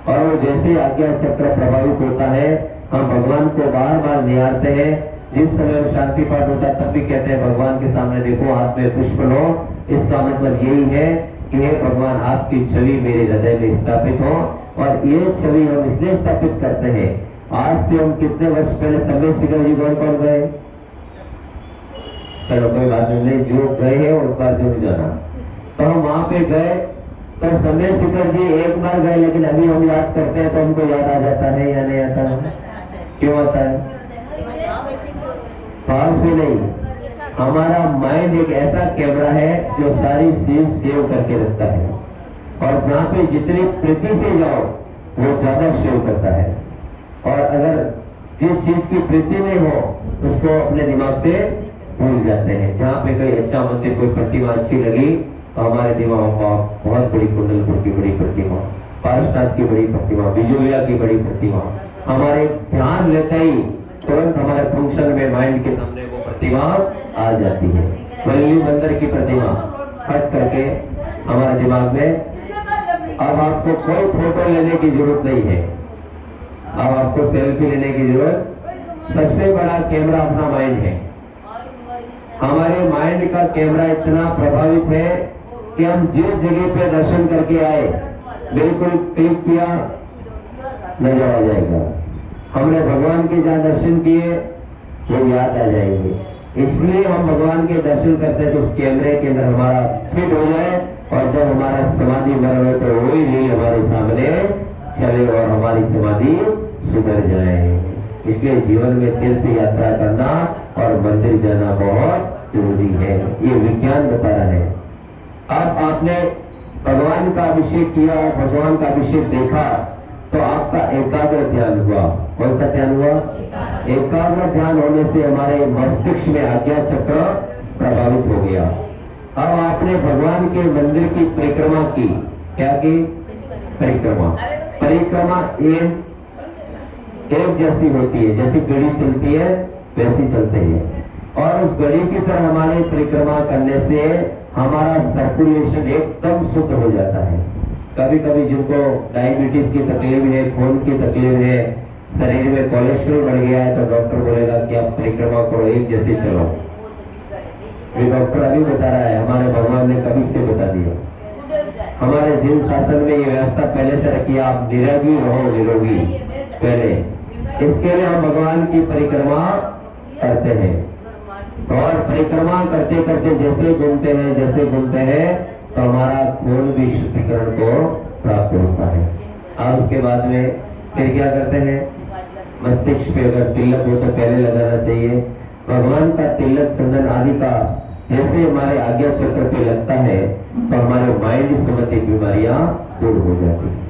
और वो जैसे आज्ञा चक्र प्रभावित होता है हम भगवान को बार बार निहारते हैं। जिस समय शांति पाठ होता है तब भी कहते हैं भगवान के सामने देखो, हाथ में पुष्प लो। इसका मतलब यही है कि हे भगवान, आपकी छवि मेरे हृदय में स्थापित हो। और ये छवि हम इसलिए स्थापित करते हैं, आज से हम कितने वर्ष पहले समय शिखर जी कौन गए, चलो कोई बात नहीं, जो गए हैं एक बार जरूर जाना। तो हम वहां पे गए तो समय शिखर जी एक बार गए, लेकिन अभी हम याद करते हैं तो हमको याद आ जाता है या नहीं आता है? क्यों आता है? बाहर से नहीं, हमारा माइंड एक ऐसा कैमरा है जो सारी चीज सेव करके रखता है, और जहाँ पे जितनी प्रीति से जाओ वो ज्यादा सेव करता है। और अगर जिस चीज की प्रीति नहीं हो उसको अपने दिमाग से भूल जाते हैं। जहाँ पे कोई अच्छा मंदिर, कोई प्रतिमा अच्छी लगी तो हमारे दिमाग में बहुत बड़ी कुंडलपुर की बड़ी प्रतिमा, पारसनाथ की बड़ी प्रतिमा, बिजोलिया की बड़ी प्रतिमा, हमारे ध्यान लेते ही तुरंत हमारे फंक्शन में माइंड के सामने वो प्रतिमा आ जाती है। वल्ली बंदर की प्रतिमा फट करके हमारे दिमाग में। अब आपको कोई फोटो लेने की जरूरत नहीं है, अब आपको सेल्फी लेने की जरूरत। सबसे बड़ा कैमरा अपना माइंड है। हमारे माइंड का कैमरा इतना प्रभावित है कि हम जिस जगह पे दर्शन करके आए बिल्कुल क्लिक किया नजर आ जाएगा। हमने भगवान के जहाँ दर्शन किए वो याद आ जाएंगे। इसलिए हम भगवान के दर्शन करते हैं तो उस कैमरे के अंदर हमारा फिट हो जाए, और जब हमारा समाधि मरण हो तो वही लील हमारे सामने चले और हमारी समाधि सुधर जाए। इसलिए जीवन में तीर्थ यात्रा करना और मंदिर जाना बहुत जरूरी है, ये विज्ञान बता रहा है। अब आपने भगवान का अभिषेक किया, भगवान का अभिषेक देखा तो आपका एकाग्र ध्यान हुआ। कौन सा ध्यान हुआ? एकाग्र ध्यान होने से हमारे मस्तिष्क में आज्ञा चक्र प्रभावित हो गया। अब आपने भगवान के मंदिर की परिक्रमा की। क्या की? परिक्रमा। परिक्रमा एक जैसी होती है, जैसी घड़ी चलती है वैसी चलते हैं, और उस घड़ी की तरह हमारी परिक्रमा करने से हमारा सर्कुलेशन एकदम शुद्ध हो जाता है। कभी कभी जिनको डायबिटीज की तकलीफ है, खून की तकलीफ है, शरीर में कोलेस्ट्रॉल बढ़ गया है तो डॉक्टर बोलेगा कि आप परिक्रमा करो, एक जैसे चलो। ये डॉक्टर अभी बता रहा है, हमारे भगवान ने कभी से बता दिया। हमारे जिन शासन में ये व्यवस्था पहले से रखी, आप निरोगी रहो, निरोगी पहले, इसके लिए हम भगवान की परिक्रमा करते हैं। और परिक्रमा करते करते जैसे घूमते हैं तो हमारा खून भी शुद्धिकरण को प्राप्त होता है। और उसके बाद में फिर क्या करते हैं? मस्तिष्क पे अगर तिलक हो तो पहले लगाना चाहिए। भगवान का तिलक, चंदन आदि का जैसे हमारे आज्ञा चक्र पे लगता है तो हमारे माइंड संबंधी बीमारियां दूर हो जाती है।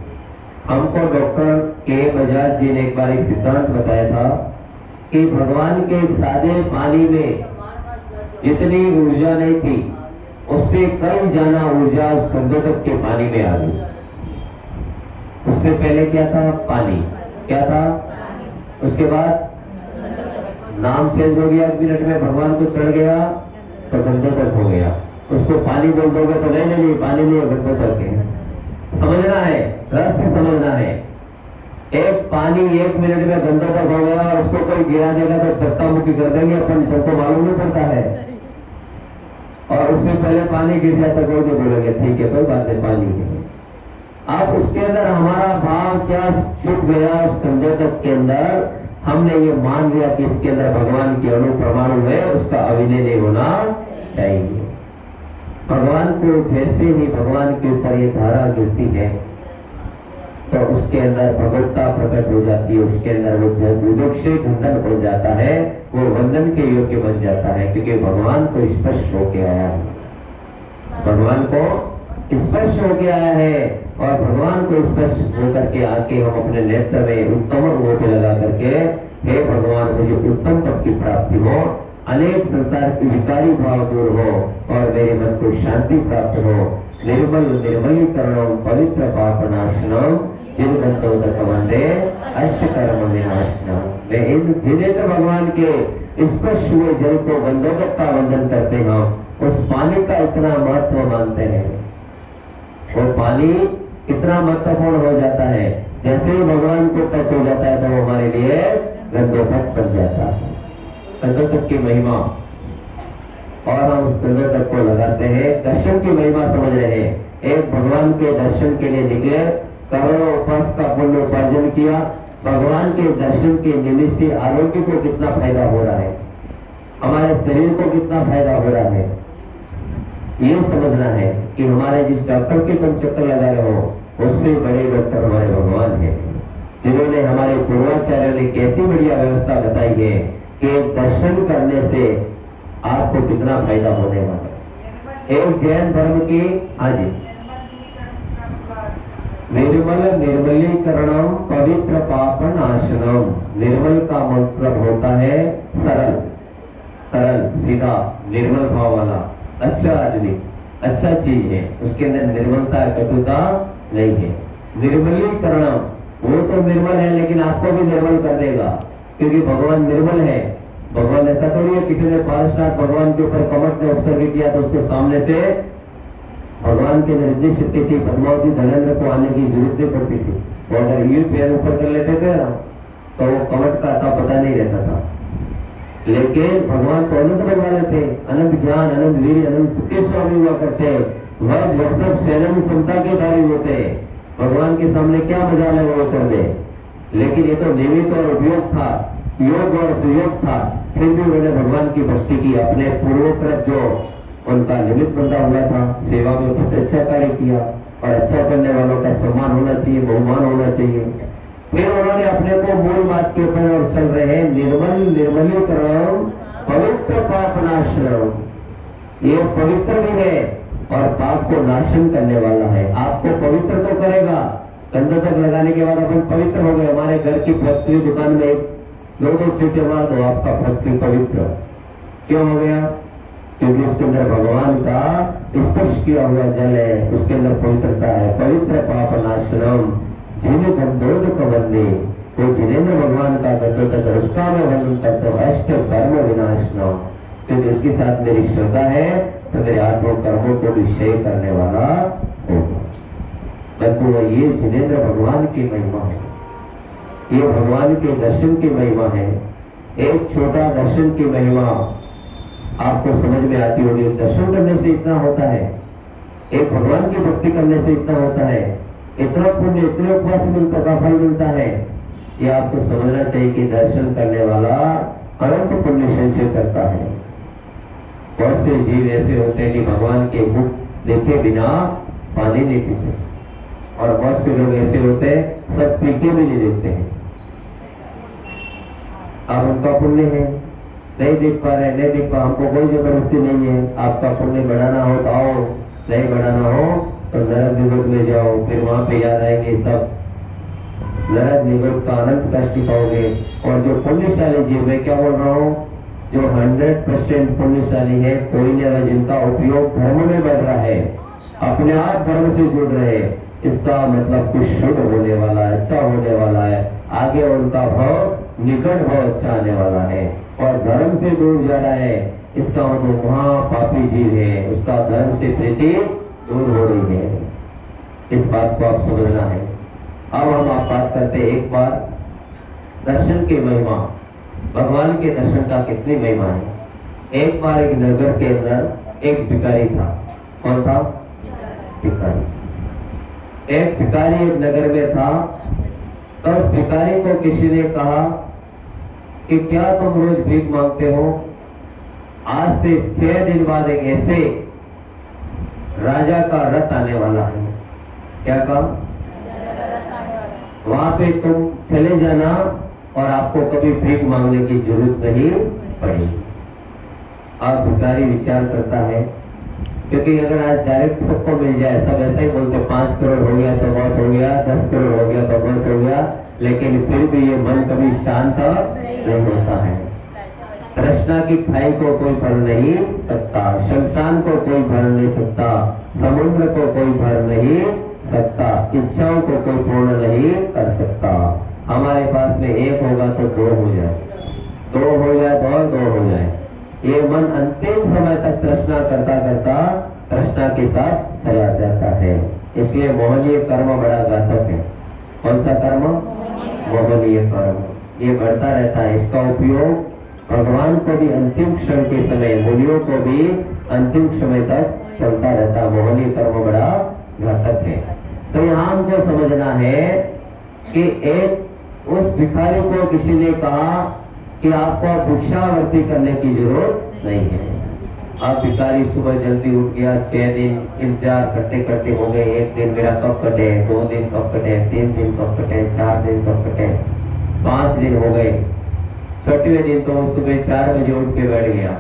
हमको डॉक्टर के बजाज जी ने एक बार एक सिद्धांत बताया था कि भगवान के सादे पानी में जितनी ऊर्जा नहीं थी उससे कई ज्यादा ऊर्जा उस कंदोदक के पानी में आ गई। उससे पहले क्या था? पानी। क्या था? उसके बाद नाम चेंज हो गया, 1 मिनट में भगवान को चढ़ गया तो गंधोदक हो गया। उसको पानी बोल दोगे तो नहीं, पानी नहीं, गंधोदक है। समझना है, रहस्य समझना है। एक पानी 1 मिनट में गंधोदक हो गया और उसको कोई गिरा देगा तो धक्का मुक्की कर देंगे, अपन सबको मालूम नहीं पड़ता है। और उससे पहले पानी गिर जाता कोई तो बोलेंगे ठीक है कोई बात नहीं, पानी है। अब उसके अंदर हमारा भाव क्या छुप गया? उस गंधोदक के अंदर हमने ये मान लिया कि इसके अंदर भगवान के अणु परमाणु है, उसका अभिनय नहीं होना चाहिए। भगवान को जैसे ही भगवान के ऊपर ये धारा गिरती है तो उसके अंदर भगवत्ता प्रकट हो जाती है। उसके अंदर वो विदुक्षी खंडन हो जाता है, वो वंदन के योग्य बन जाता है, क्योंकि भगवान को स्पर्श होके आया है। भगवान को स्पर्श होके आया है और भगवान को स्पर्श होकर के आके हम अपने नेत्र में उत्तम वो पे लगा करके, हे भगवान मुझे उत्तम पद की प्राप्ति हो, अनेक संसार की विकारी भाव दूर हो और मेरे मन को शांति प्राप्त हो, निर्मल निर्मलीकरणम पवित्र पाप नाशनम जिनदंतोदक वंदे अष्ट कर्म विनाशनम। वे इन जिनेन्द्र भगवान के स्पर्श हुए जल को गंधोदक का वंदन करते हैं, उस पानी का इतना महत्व मानते हैं। वो पानी कितना महत्वपूर्ण हो जाता है, जैसे ही भगवान को टच हो जाता है तो वो हमारे लिए गंधोदक बन जाता है। गंधोदक की महिमा, और हम उस गंधोदक को लगाते हैं। दर्शन की महिमा समझ रहे हैं। एक भगवान के दर्शन के लिए निकले, करोड़ों उपवास का पुण्य उपार्जन किया, भगवान के दर्शन के निमित्त से आरोग्य को कितना फायदा हो रहा है, हमारे शरीर को कितना फायदा हो रहा है, ये समझना है कि हमारे जिस डॉक्टर के तुम चक्कर लगा रहे हो, उससे बड़े डॉक्टर हमारे भगवान हैं, जिन्होंने हमारे पूर्वाचार्यों ने कैसी बढ़िया व्यवस्था बताई है कि दर्शन करने से आपको कितना फायदा होने वाला है। एक जैन धर्म की, हाँ जी, निर्मल निर्मलीकरणम पवित्र पाप नाशनम। निर्मल का मतलब होता है सरल, सरल सीधा निर्मल भाव वाला, अच्छा आदमी, अच्छा चीज है, उसके अंदर निर्मलता कटुता नहीं है। निर्मलीकरणम, वो तो निर्मल है लेकिन आपको भी निर्मल कर देगा, क्योंकि भगवान निर्मल है। भगवान ऐसा थोड़ी है किसी ने पारसनाथ भगवान के ऊपर कमट ने उपसर्ग किया तो उसको सामने से भगवान के अंदर इतनी शक्ति थी, पद्मावती धनेन्द्र को आने की जरूरत नहीं पड़ती थी। वो अगर ये पैर ऊपर कर लेते थे ना तो वो कमट का आता पता नहीं रहता था। लेकिन भगवान तो अनंत बन वाले थे, अनंत ज्ञान, अनंत वीर, अनंत सुखे स्वामी हुआ करते, वह सब सेनम समता के धारी होते। भगवान के सामने क्या मजाल है वो कर दे, लेकिन ये तो निमित्त और उपयोग था, योग और सुयोग था। फिर भी उन्होंने भगवान की भक्ति की, अपने पूर्वोत्तर जो उनका निमित्त बंधा हुआ था, सेवा में कुछ अच्छा कार्य किया, और अच्छा करने वालों का सम्मान होना चाहिए, बहुमान होना चाहिए। फिर उन्होंने अपने को मूल बात के ऊपर और चल रहे हैं, निर्मल निर्मलीकरण पवित्र पाप नाशनम। ये पवित्र भी है और पाप को नाशन करने वाला है। आपको पवित्र तो करेगा, गंधोदक लगाने के बाद अपन पवित्र हो गए। हमारे घर की फैक्ट्री दुकान में दो छींटे मार दो, आपका फैक्ट्री पवित्र क्यों हो गया? क्योंकि उसके अंदर भगवान का स्पर्श किया हुआ जल है, उसके अंदर पवित्रता है। पवित्र पाप नाशनम जिन गंधोदक वंदे, वो जिनेन्द्र भगवान का गंधोदक, उसका मैं वंदन करता हूँ। अष्ट कर्म विनाशनम, क्योंकि उसके साथ मेरी श्रद्धा है तो मेरे आठों कर्मों को भी क्षय करने वाला होगा। तो ये जिनेन्द्र भगवान की महिमा है, ये भगवान के दर्शन की महिमा है। एक छोटा दर्शन की महिमा आपको समझ में आती होगी। दर्शन करने से इतना होता है, एक भगवान की भक्ति करने से इतना होता है, इतना पुण्य, इतने उपवास मिलता का फल मिलता है। ये आपको समझना चाहिए कि दर्शन करने वाला अनंत पुण्य संचय करता है। बहुत से जीव ऐसे होते हैं कि भगवान के मुख देखे बिना पानी नहीं पीते, और बहुत से लोग ऐसे होते हैं सब पीके भी नहीं देखते हैं। आप उनका पुण्य है, नहीं देख पा रहे, नहीं देख पा, हमको कोई जबरदस्ती नहीं है। आपका पुण्य बढ़ाना हो तो आओ, नहीं बढ़ाना हो तो नरक निगोद में जाओ, फिर वहां पे याद आएंगे सब, नरक निगोद का अनंत कष्ट पाओगे। और जो पुण्यशाली जीव, मैं क्या बोल रहा हूँ, जो 100% पुण्यशाली है, कोई नहीं, जिनका उपयोग धर्म में बढ़ रहा है, अपने आप धर्म से जुड़ रहे, इसका मतलब कुछ शुभ होने वाला है, अच्छा होने वाला है, आगे उनका भाव निकट भाव अच्छा आने वाला है। और धर्म से दूर जा रहा है, इसका मतलब महापापी जीव है, उसका धर्म से प्रीति दूर हो रही है। इस बात को आप समझना है। अब हम आप बात करते हैं एक बार दर्शन की महिमा, भगवान के दर्शन का कितनी महिमा है। एक बार एक नगर के अंदर एक भिखारी था। कौन था? भिखारी। एक भिखारी एक नगर में था, तो उस भिखारी को किसी ने कहा कि क्या तुम रोज भीख मांगते हो? आज से 6 दिन बाद एक ऐसे राजा का रथ आने वाला है। क्या काम? वहां पे तुम चले जाना और आपको कभी भीख मांगने की जरूरत नहीं पड़ेगी। अब भिखारी विचार करता है, क्योंकि अगर आज डायरेक्ट सबको मिल जाए, सब ऐसा ही बोलते 5 करोड़ हो गया तो बहुत हो गया, 10 करोड़ हो गया तो बहुत हो गया, लेकिन फिर भी ये मन कभी शांत नहीं होता है। तृष्णा की खाई को कोई भर नहीं सकता, शमशान को कोई भर नहीं सकता, समुद्र को कोई भर नहीं सकता, इच्छाओं को कोई पूर्ण नहीं कर सकता। हमारे पास में एक होगा तो दो हो जाए, दो हो जाए तो और दो हो जाए। ये मन अंतिम समय तक तृष्णा करता करता तृष्णा के साथ चला जाता है। इसलिए मोहनीय कर्म बड़ा घातक है। कौन सा कर्म? मोहनीय कर्म। ये बढ़ता रहता है। इसका उपयोग भगवान को भी अंतिम क्षण के समय, मुनियों को भी अंतिम समय तक चलता रहता। मोहनीय कर्म बड़ा घातक है। तो यहाँ हमको समझना है कि एक उस भिखारी को किसी ने कहा कि आपको भिक्षावृत्ति करने की जरूरत नहीं है। आप भिखारी सुबह जल्दी उठ गया, 6 दिन इंतजार करते करते हो गए, 1 दिन मेरा कब कटे, 2 दिन कब कटे, 3 दिन कब कटे, 4 दिन कब कटे, 5 दिन हो गए, 6वें दिन तो सुबह 4 बजे उठ के बैठ गया।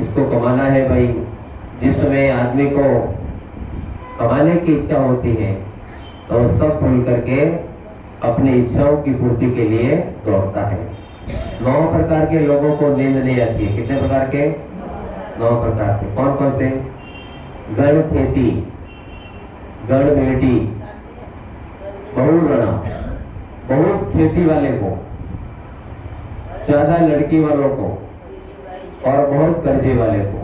इसको कमाना है भाई। जिस समय आदमी को कमाने की इच्छा होती है तो सब भूल करके अपनी इच्छाओं की पूर्ति के लिए दौड़ता है। 9 प्रकार के लोगों को नींद नहीं आती है। कितने प्रकार के? 9 प्रकार के। कौन कौन से? गण खेती, गण बेटी, बहुगणा, बहुत खेती वाले को, ज्यादा लड़की वालों को, और बहुत कर्जे वाले को,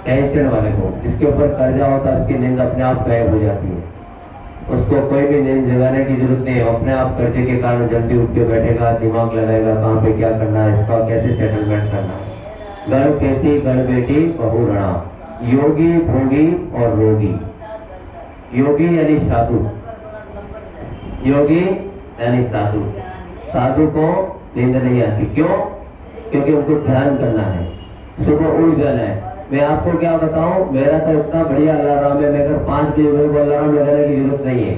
टेंशन वाले को। जिसके ऊपर कर्जा होता है उसकी नींद अपने आप गायब हो जाती है। उसको कोई भी नींद जगाने की जरूरत नहीं है। अपने आप कर्जे के कारण जल्दी उठ के बैठेगा, दिमाग लगाएगा कहाँ पे क्या करना है, इसका कैसे सेटलमेंट करना है। गण खेती, गण बेटी, बहुगणा, योगी, भोगी और रोगी। योगी यानी साधु, योगी यानी साधु। साधु को नींद नहीं आती। क्यों? क्योंकि उनको ध्यान करना है, सुबह उठ जाना है। मैं आपको क्या बताऊं, मेरा तो इतना बढ़िया अलार्म है, मैं अगर 5 बजे मेरे को अलार्म लगाने की जरूरत नहीं है।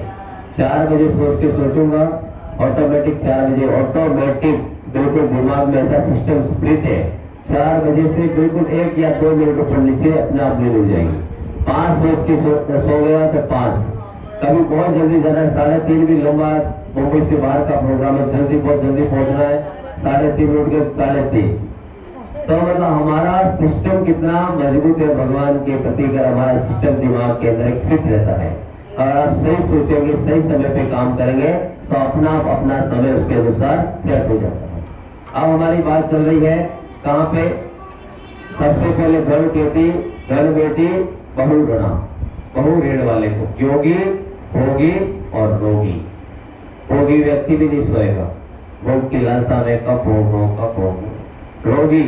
4 बजे सोच के सोचूंगा, ऑटोमेटिक 4 बजे ऑटोमेटिक बिल्कुल दिमाग में ऐसा सिस्टम स्प्लिट है। 4 बजे से बिल्कुल 1 या 2 मिनट ऊपर नीचे अपने आप नींद उड़ जाएगी। 5 सोच के सो गया तो 5, कभी बहुत जल्दी जाना है, 3:30 भी लंबा मुंबई से बाहर का प्रोग्राम है, जल्दी बहुत जल्दी पहुंचना है, 3:30 उठ के 3:30। तो मतलब हमारा सिस्टम कितना मजबूत है भगवान के प्रति। अगर हमारा सिस्टम दिमाग के अंदर फिट रहता है और आप सही सोचेंगे, सही समय पे काम करेंगे तो अपना अपना समय उसके अनुसार सेट हो जाता है। अब हमारी बात चल रही है कहाँ पे? सबसे पहले गण खेती, गण बेटी, बहुगणा, बहु ऋण वाले को, योगी, भोगी और रोगी। भोगी व्यक्ति भी नहीं सोएगा, भोग की लालसा में कब भोग हो कब भोग हो। रोगी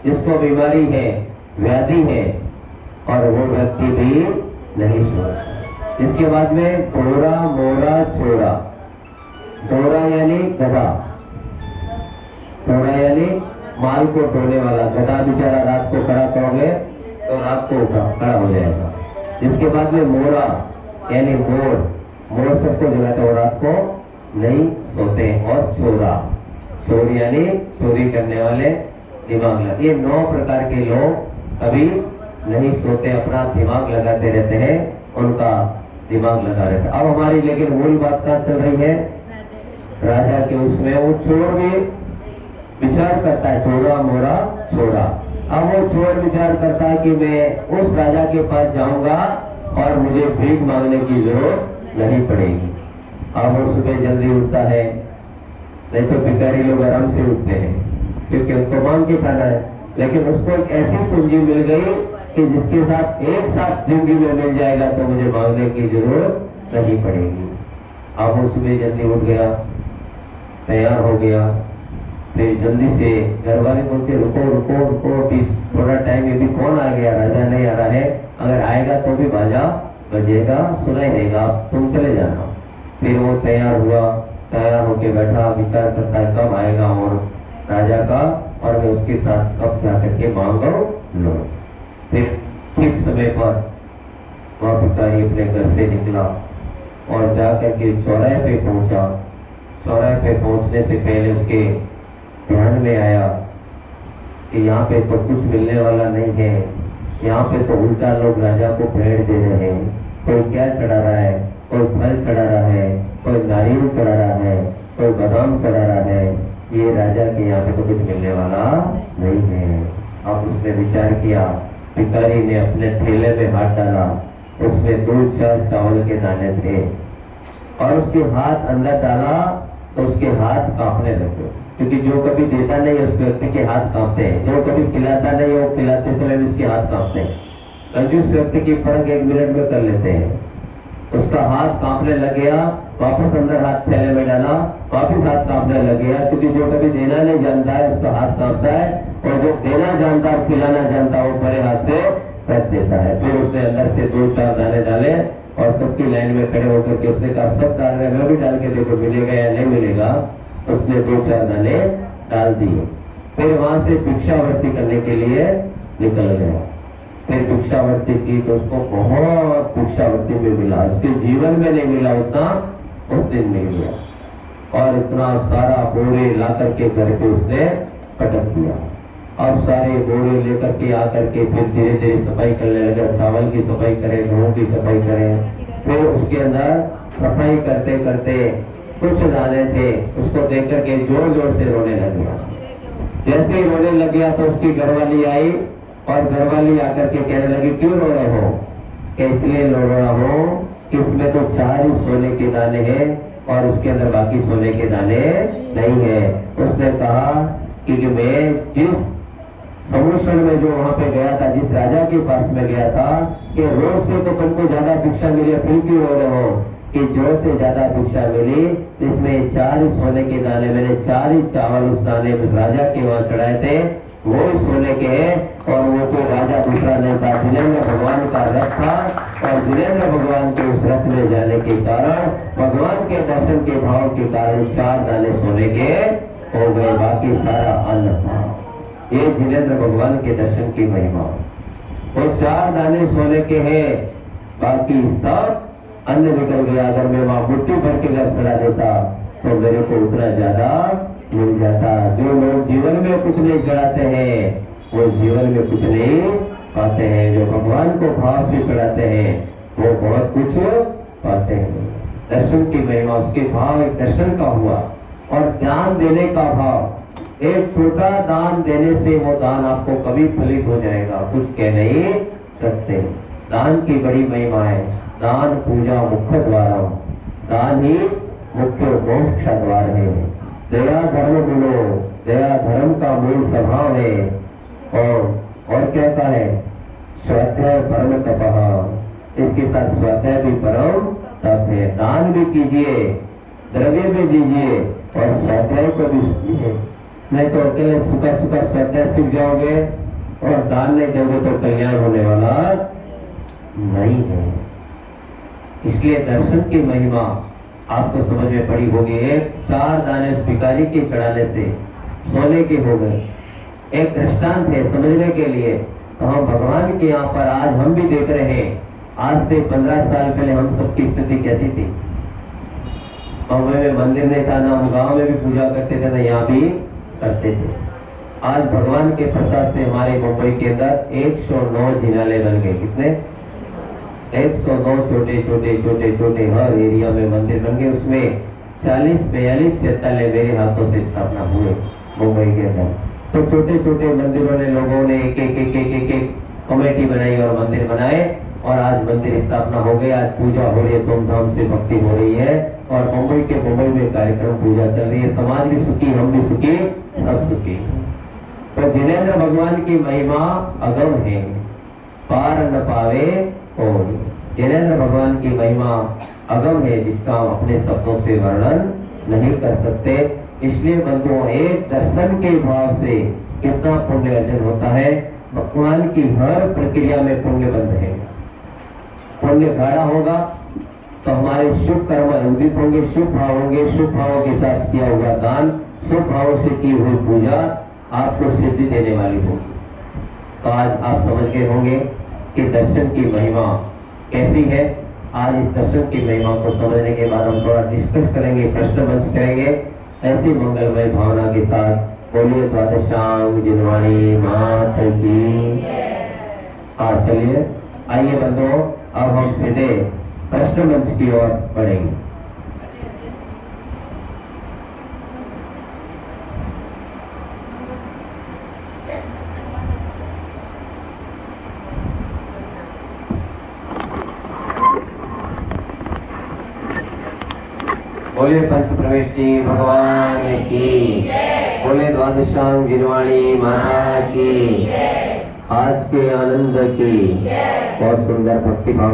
जिसको बीमारी है, व्याधि है, और वो व्यक्ति भी नहीं सोएगा। इसके बाद में घोड़ा, मोरा, छोरा। घोड़ा यानी गधा, घोड़ा यानी माल को ढोने वाला। गधा बेचारा रात को खड़ा करोगे तो रात को उठा खड़ा हो जाएगा। इसके बाद में मोरा यानी मोर, मोर सबको जगाता है, रात को नहीं सोते। और छोरा, चोर यानी चोरी करने वाले, दिमाग लगा। ये 9 प्रकार के लोग कभी नहीं सोते, अपना दिमाग लगाते रहते हैं, उनका दिमाग लगा रहता है। अब हमारी लेकिन मूल बात क्या चल रही है? राजा के उसमें वो चोर भी विचार करता है, थोड़ा मोरा छोड़ा। अब वो चोर विचार करता है कि मैं उस राजा के पास जाऊंगा और मुझे भीख मांगने की जरूरत नहीं पड़ेगी। अब वो सुबह जल्दी उठता है, नहीं तो भिखारी लोग आराम से उठते हैं क्योंकि उनको मांग के खाना है। लेकिन उसको एक ऐसी पूंजी मिल गई कि जिसके साथ एक साथ जिंदगी में मिल जाएगा तो मुझे मांगने की जरूरत नहीं पड़ेगी। अब वो सुबह जल्दी उठ गया, तैयार हो गया, फिर जल्दी से घर वाले बोलते रुको रुको रुको, अभी थोड़ा टाइम, ये भी कौन आ गया, राजा नहीं आ रहा है, अगर आएगा तो भी बाजा बजेगा, सुनाई देगा, तुम चले जाना। फिर वो तैयार हुआ, तैयार होके बैठा, विचार करता है कब आएगा और राजा का, और मैं उसके साथ कब जाकर के मांगो लो। फिर ठीक समय पर वह भिखारी अपने घर से निकला और जाकर के चौराहे पे पहुंचा। चौराहे पे पहुंचने से पहले उसके ध्यान में आया कि यहाँ पे तो कुछ मिलने वाला नहीं है, यहाँ पे तो उल्टा लोग राजा को भेंट दे रहे हैं। कोई क्या चढ़ा रहा है, कोई फल चढ़ा रहा है, कोई नारियल चढ़ा रहा है, कोई बादाम चढ़ा रहा है, ये राजा के यहाँ पे तो कुछ मिलने वाला नहीं है। अब उसने विचार किया, भिखारी ने अपने थैले में हाथ डाला, उसमें 2-4 चावल के दाने थे और उसके हाथ अंदर डाला तो उसके हाथ कांपने लगे, क्योंकि जो कभी देता नहीं उस व्यक्ति के हाथ कांपते हैं, जो कभी खिलाता नहीं वो खिलाते समय भी उसके हाथ कांपते हैं। कंजूस व्यक्ति की फर्क 1 मिनट में कर लेते हैं। उसका हाथ कांपने लग गया, वापस अंदर हाथ थैले में डाला, वापस हाथ कांपने लग गया, क्योंकि जो कभी देना नहीं जानता है उसका हाथ कांपता है, और जो देना जानता है खिलाना जानता है वो बड़े हाथ से रख देता है। फिर उसने अंदर से 2-4 दाने डाले और सबकी लाइन में खड़े होकर के उसने कहा, सब डाल रहे, मैं भी डाल के देखो मिलेगा या नहीं मिलेगा। उसने 2-4 दाने डाल दिए। फिर वहां से भिक्षावृत्ति करने के लिए निकल गया। फिर भिक्षावृत्ति की तो उसको बहुत भिक्षावृत्ति में मिला, उसके जीवन में नहीं मिला उतना उस दिन मिल गया। और इतना सारा बोरे ला करके घर पे उसने पटक दिया। अब सारे बोरे लेकर के आकर के फिर धीरे धीरे सफाई करने लगा, चावल की सफाई करे, गेहूं की सफाई करे। फिर उसके अंदर सफाई करते करते कुछ दाने थे, उसको देख करके जोर जोर से रोने लग गया। जैसे ही रोने लग गया तो उसकी घरवाली आई और घरवाली आकर के कहने लगी, क्यों रो रहे हो? इसलिए रो रहा हूँ कि इसमें तो 4 ही सोने के दाने हैं और इसके अंदर बाकी सोने के दाने नहीं है। उसने कहा कि मैं जिस समुद्र में जो वहां पे गया था, जिस राजा के पास में गया था, कि रोज से तो तुमको ज्यादा भिक्षा मिली, फिर क्यों रो रहे हो? कि जो से ज्यादा भिक्षा मिली इसमें 4 ही सोने के दाने, मैंने 4 ही चावल उस दाने उस राजा के वहां चढ़ाए थे, वो ही सोने के हैं। और वो कोई राजा दूसरा नहीं था, जिनेंद्र भगवान का रथ था। और जिनेंद्र भगवान के उस रथ में जाने के कारण, भगवान के दर्शन के भाव के कारण 4 दाने सोने के हो गए, बाकी सारा अन्न था। ये जिनेंद्र भगवान के दर्शन की महिमा। वो 4 दाने सोने के हैं, बाकी सब अन्न निकल गया। अगर मैं वहां मुट्ठी भर के घर चढ़ा देता तो मेरे को उतना ज्यादा मिल जाता। जो लोग जीवन में कुछ नहीं चढ़ाते हैं वो जीवन में कुछ नहीं पाते हैं, जो भगवान को भाव से चढ़ाते हैं वो बहुत कुछ पाते हैं। दर्शन की महिमा, उसके भाव एक दर्शन का हुआ। और दान देने का भाव, एक छोटा दान देने से वो दान आपको कभी फलित हो जाएगा, कुछ कह नहीं सकते। दान की बड़ी महिमा है। दान पूजा मुख्य द्वार, दान ही मुख्य मोक्ष द्वार है। दया धर्म बोलो, दया धर्म का मूल स्वभाव है। और क्या कहा है? स्वाध्याय परम तपः, इसके साथ स्वाध्याय भी परम तप है। दान भी कीजिए, द्रव्य भी दीजिए और स्वाध्याय को भी सुनिए। नहीं तो अकेले सुखा सुखा स्वाध्याय सीख जाओगे और दान नहीं दोगे तो कल्याण होने वाला नहीं है। इसलिए दर्शन की महिमा आपको समझ में पड़ी होगी। एक 4 दाने उस भिखारी के चढ़ाने से सोने के हो गए। एक दृष्टांत है समझने के लिए। तो हम भगवान के यहाँ पर आज हम भी देख रहे हैं, आज से 15 साल पहले हम सबकी स्थिति कैसी थी। बम्बई में मंदिर नहीं था, ना हम गाँव में भी पूजा करते थे, ना यहाँ भी करते थे। आज भगवान के प्रसाद से हमारे मुंबई के अंदर 109 जिनालय बन गए। कितने? 109 छोटे छोटे छोटे छोटे हर एरिया में मंदिर बन गए। उसमें 40-42 चैत्यालय मेरे हाथों से स्थापना हुए मुंबई के अंदर। तो छोटे छोटे मंदिरों ने लोगों ने एक कमेटी बनाई और मंदिर बनाए और आज मंदिर स्थापना हो गई। आज पूजा हो रही है, धूमधाम से भक्ति हो रही है और मुंबई में कार्यक्रम पूजा चल रही है। समाज भी सुखी, हम भी सुखी, सब सुखी। तो जिनेंद्र भगवान की महिमा अगम है, पार न पावे कोई। जिनेंद्र भगवान की महिमा अगम है, जिसका हम अपने शब्दों से वर्णन नहीं कर सकते। इसलिए बंधुओं, एक दर्शन के भाव से कितना पुण्य अर्जन होता है। भगवान की हर प्रक्रिया में पुण्य बंध है। पुण्य गाढ़ा होगा तो हमारे शुभ कर्म उदित होंगे, शुभ भाव होंगे। शुभ भावों के साथ किया हुआ दान, शुभ भावों से की हुई पूजा आपको सिद्धि देने वाली होगी। तो आज आप समझ गए होंगे कि दर्शन की महिमा कैसी है। आज इस दर्शन की महिमा को समझने के बाद हम थोड़ा डिस्कस करेंगे, प्रश्न मंच करेंगे। ऐसी मंगलमय भावना के साथ बोलिए द्वादशांग जिनवाणी मात की। हाँ चलिए, आइए बंधुओं, अब हम सीधे प्रश्न मंच की ओर बढ़ेंगे। बोले पंच प्रवेष्टि भगवान की, बोले द्वादशांग गिरवाणी माता की, आज के आनंद की। बहुत सुंदर भक्ति भाव